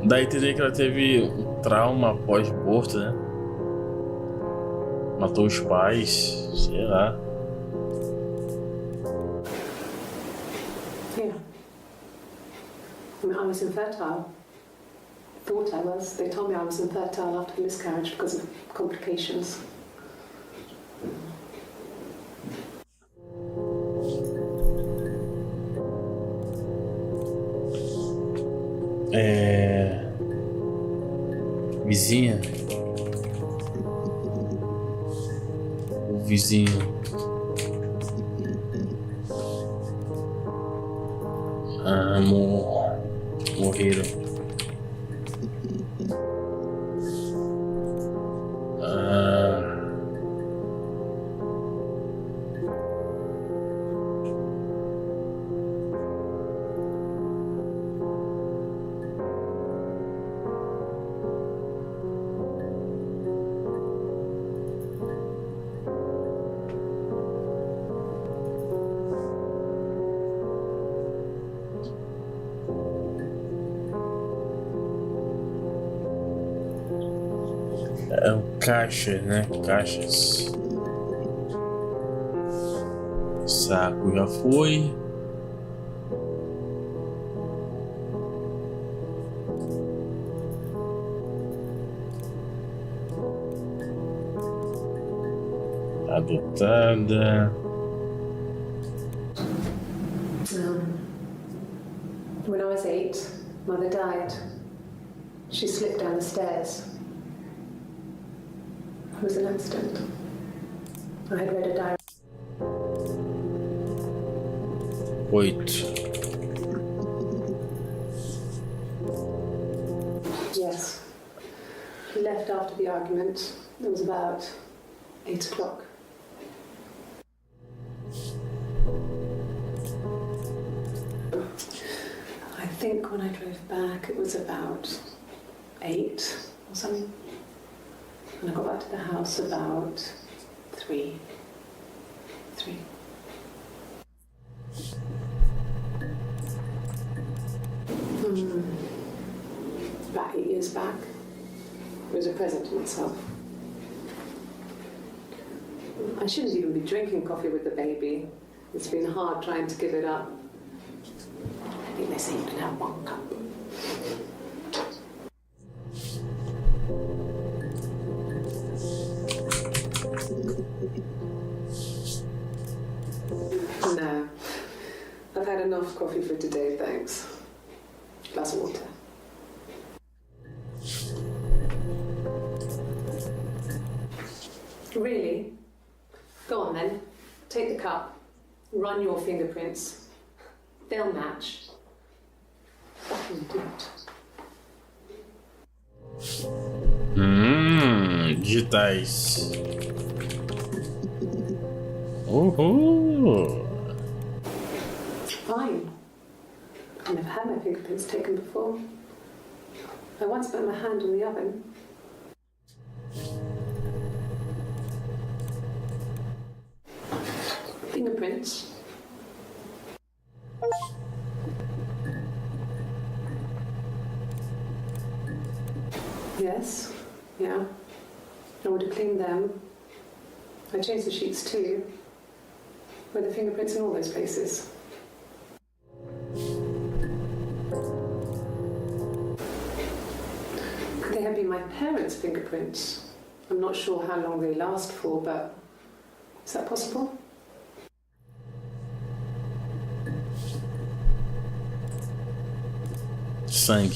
Daí teria que ela teve um trauma pós-aborto, né? Matou os pais, sei lá. Yeah. I mean, I was infertile. Thought I was. They told me I was infertile after the miscarriage because of complications. Vizinha. O vizinho. Morreram. É o caixa, né? Caixas. Saco já foi. Adotada. When I was 8, Mother died. She slipped down the stairs. It was an accident. I had read a diary. 8. Yes. He left after the argument. It was about 8 o'clock. I think when I drove back it was about 8 or something. And I got back to the house about 3. About 8 years back. It was a present to myself. I shouldn't even be drinking coffee with the baby. It's been hard trying to give it up. I think they say you can have 1 cup. No. I've had enough coffee for today, thanks. Glass of water. Really? Go on then. Take the cup. Run your fingerprints. They'll match. That will do it. Digitais. Uhul. Fine. I've never had my fingerprints taken before. I once put my hand in the oven. Fingerprints. Yes, yeah. I would have cleaned them. I changed the sheets too. Were the fingerprints in all those places? Could they have been my parents' fingerprints? I'm not sure how long they last for, but is that possible? Sangue.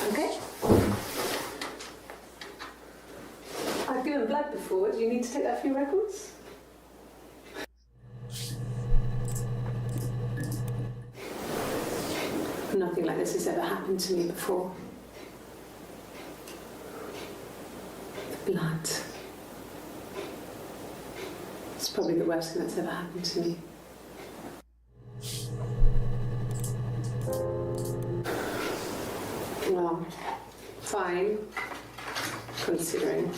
Okay. I've given blood before. Do you need to take that for your records? Nothing like this has ever happened to me before. The blood. It's probably the worst thing that's ever happened to me. Well, fine, considering.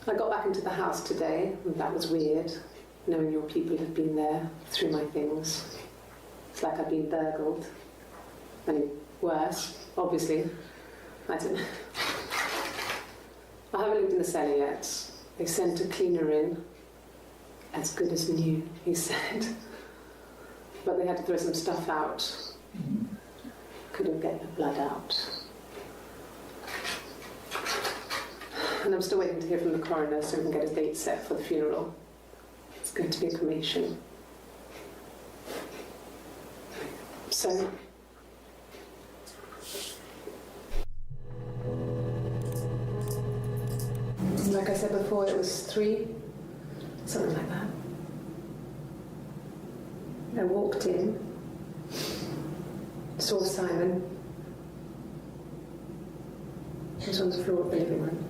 I got back into the house today, and that was weird, knowing your people have been there through my things. It's like I've been burgled. I mean, worse, obviously. I don't know. I haven't looked in the cellar yet. They sent a cleaner in. As good as new, he said. But they had to throw some stuff out. Couldn't get the blood out. And I'm still waiting to hear from the coroner so we can get a date set for the funeral. It's going to be a cremation. So, like I said before, it was 3, something like that. I walked in, saw Simon. He was on the floor of the living room.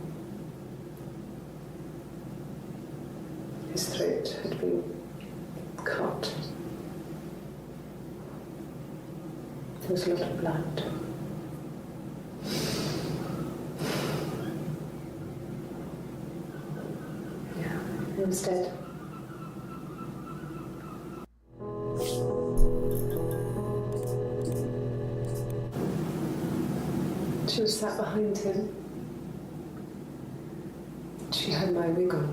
His throat had been cut. There was a lot of blood. Yeah, he was dead. She was sat behind him. She had my wig on.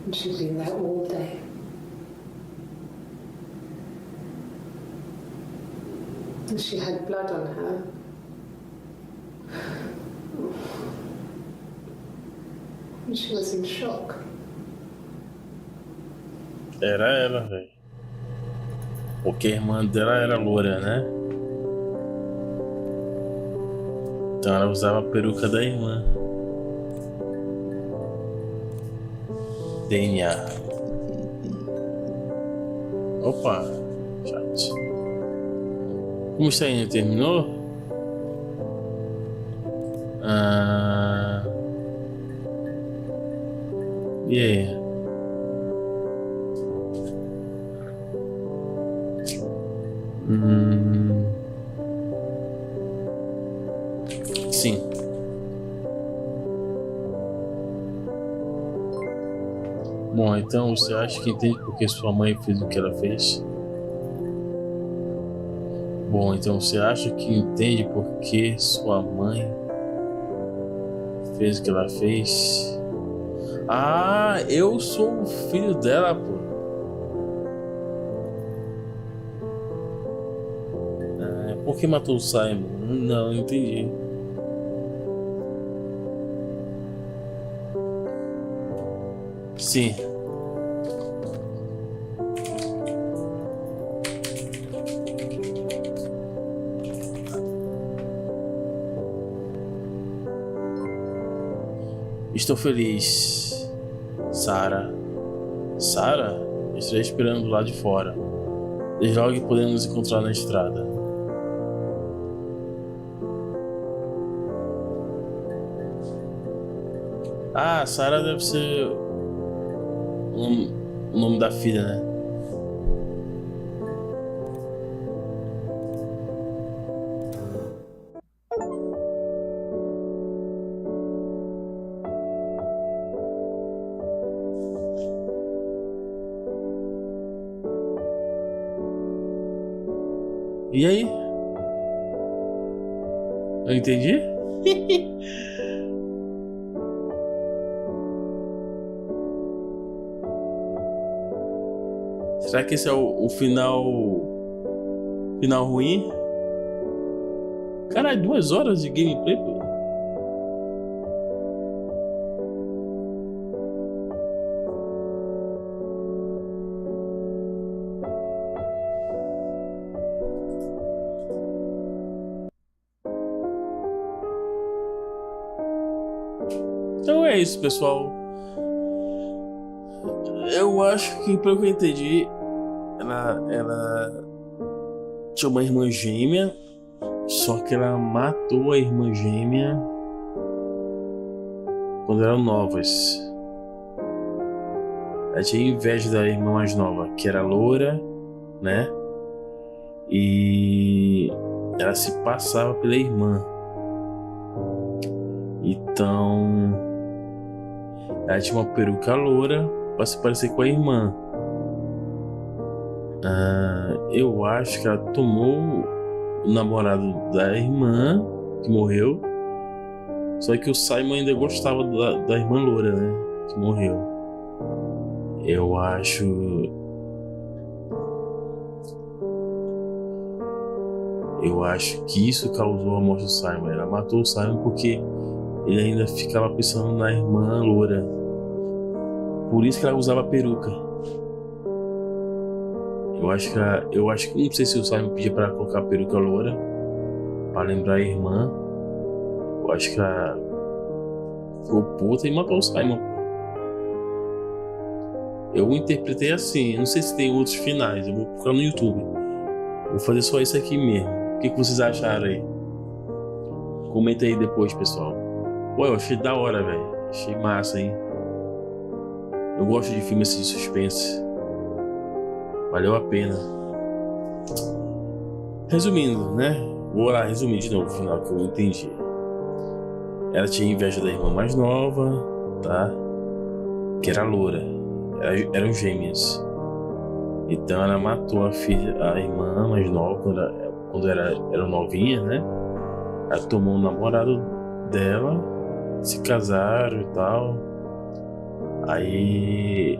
And she'd been there all day. And she had blood on her. And she was in shock. Era ela, velho. Porque a irmã dela era loura, né? Então ela usava a peruca da irmã. DNA. Opa, chat. Como está indo? Terminou? Yeah. Sim. Bom, então você acha que entende porque sua mãe fez o que ela fez? Bom, então você acha que entende porque sua mãe fez o que ela fez? Ah, eu sou o filho dela, pô. Por que matou o Simon? Não entendi. Sim. Estou feliz. Sarah. Sarah? Estarei esperando lá de fora. Desde logo que podemos nos encontrar na estrada. Ah, Sarah deve ser o nome da filha, né? E aí? Eu entendi? Será que esse é o final ruim? Caralho, 2 horas de gameplay, pô. Então é isso, pessoal. Eu acho que, pelo que eu entendi, ela tinha uma irmã gêmea, só que ela matou a irmã gêmea quando eram novas. Ela tinha inveja da irmã mais nova, que era loura, né? E ela se passava pela irmã. Então ela tinha uma peruca loura para se parecer com a irmã. Eu acho que ela tomou o namorado da irmã que morreu. Só que o Simon ainda gostava da irmã loura, né? Que morreu. Eu acho que isso causou a morte do Simon. Ela matou o Simon porque ele ainda ficava pensando na irmã loura. Por isso que ela usava peruca. Eu acho que não sei se o Simon pedia para colocar a peruca loura para lembrar a irmã. Eu acho que ela ficou puta e matou o Simon. Eu interpretei assim. Não sei se tem outros finais. Eu vou procurar no YouTube. Vou fazer só isso aqui mesmo. O que vocês acharam aí? Comenta aí depois, pessoal. Pô, eu achei da hora, velho. Achei massa, hein? Eu gosto de filmes assim de suspense. Valeu a pena. Resumindo, né? Vou lá resumir de novo o final que eu entendi. Ela tinha inveja da irmã mais nova, tá? Que era loura. Eram gêmeas. Então ela matou a irmã mais nova quando era novinha, né? Ela tomou o namorado dela, se casaram e tal. Aí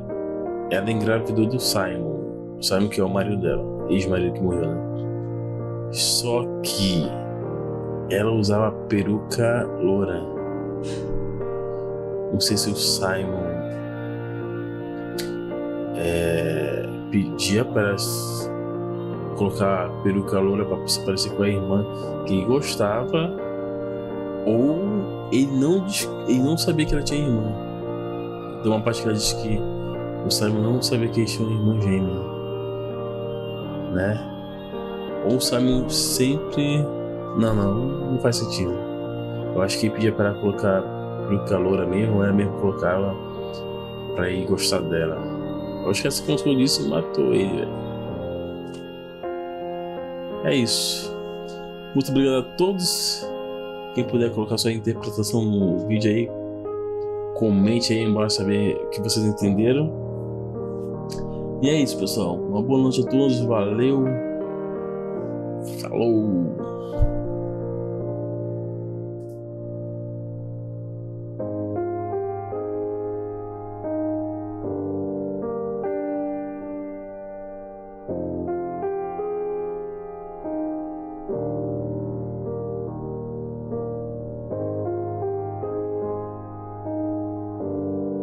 ela engravidou do Simon. O Simon que é o marido dela, ex-marido que morreu, né? Só que ela usava peruca loura. Não sei se o Simon pedia para colocar a peruca loura para se parecer com a irmã que gostava, ou ele não sabia que ela tinha irmã. Tem uma parte que ela diz que o Simon não sabia que eles tinham uma irmã gêmea, né? Ou o Simon sempre... Não faz sentido. Eu acho que ele pedia para ela colocar peruca loura mesmo, ou ela mesmo colocava pra ir gostar dela. Eu acho que essa console disso matou ele, velho. É isso. Muito obrigado a todos. Quem puder colocar sua interpretação no vídeo aí, comente aí embaixo saber o que vocês entenderam. E é isso, pessoal. Uma boa noite a todos. Valeu. Falou.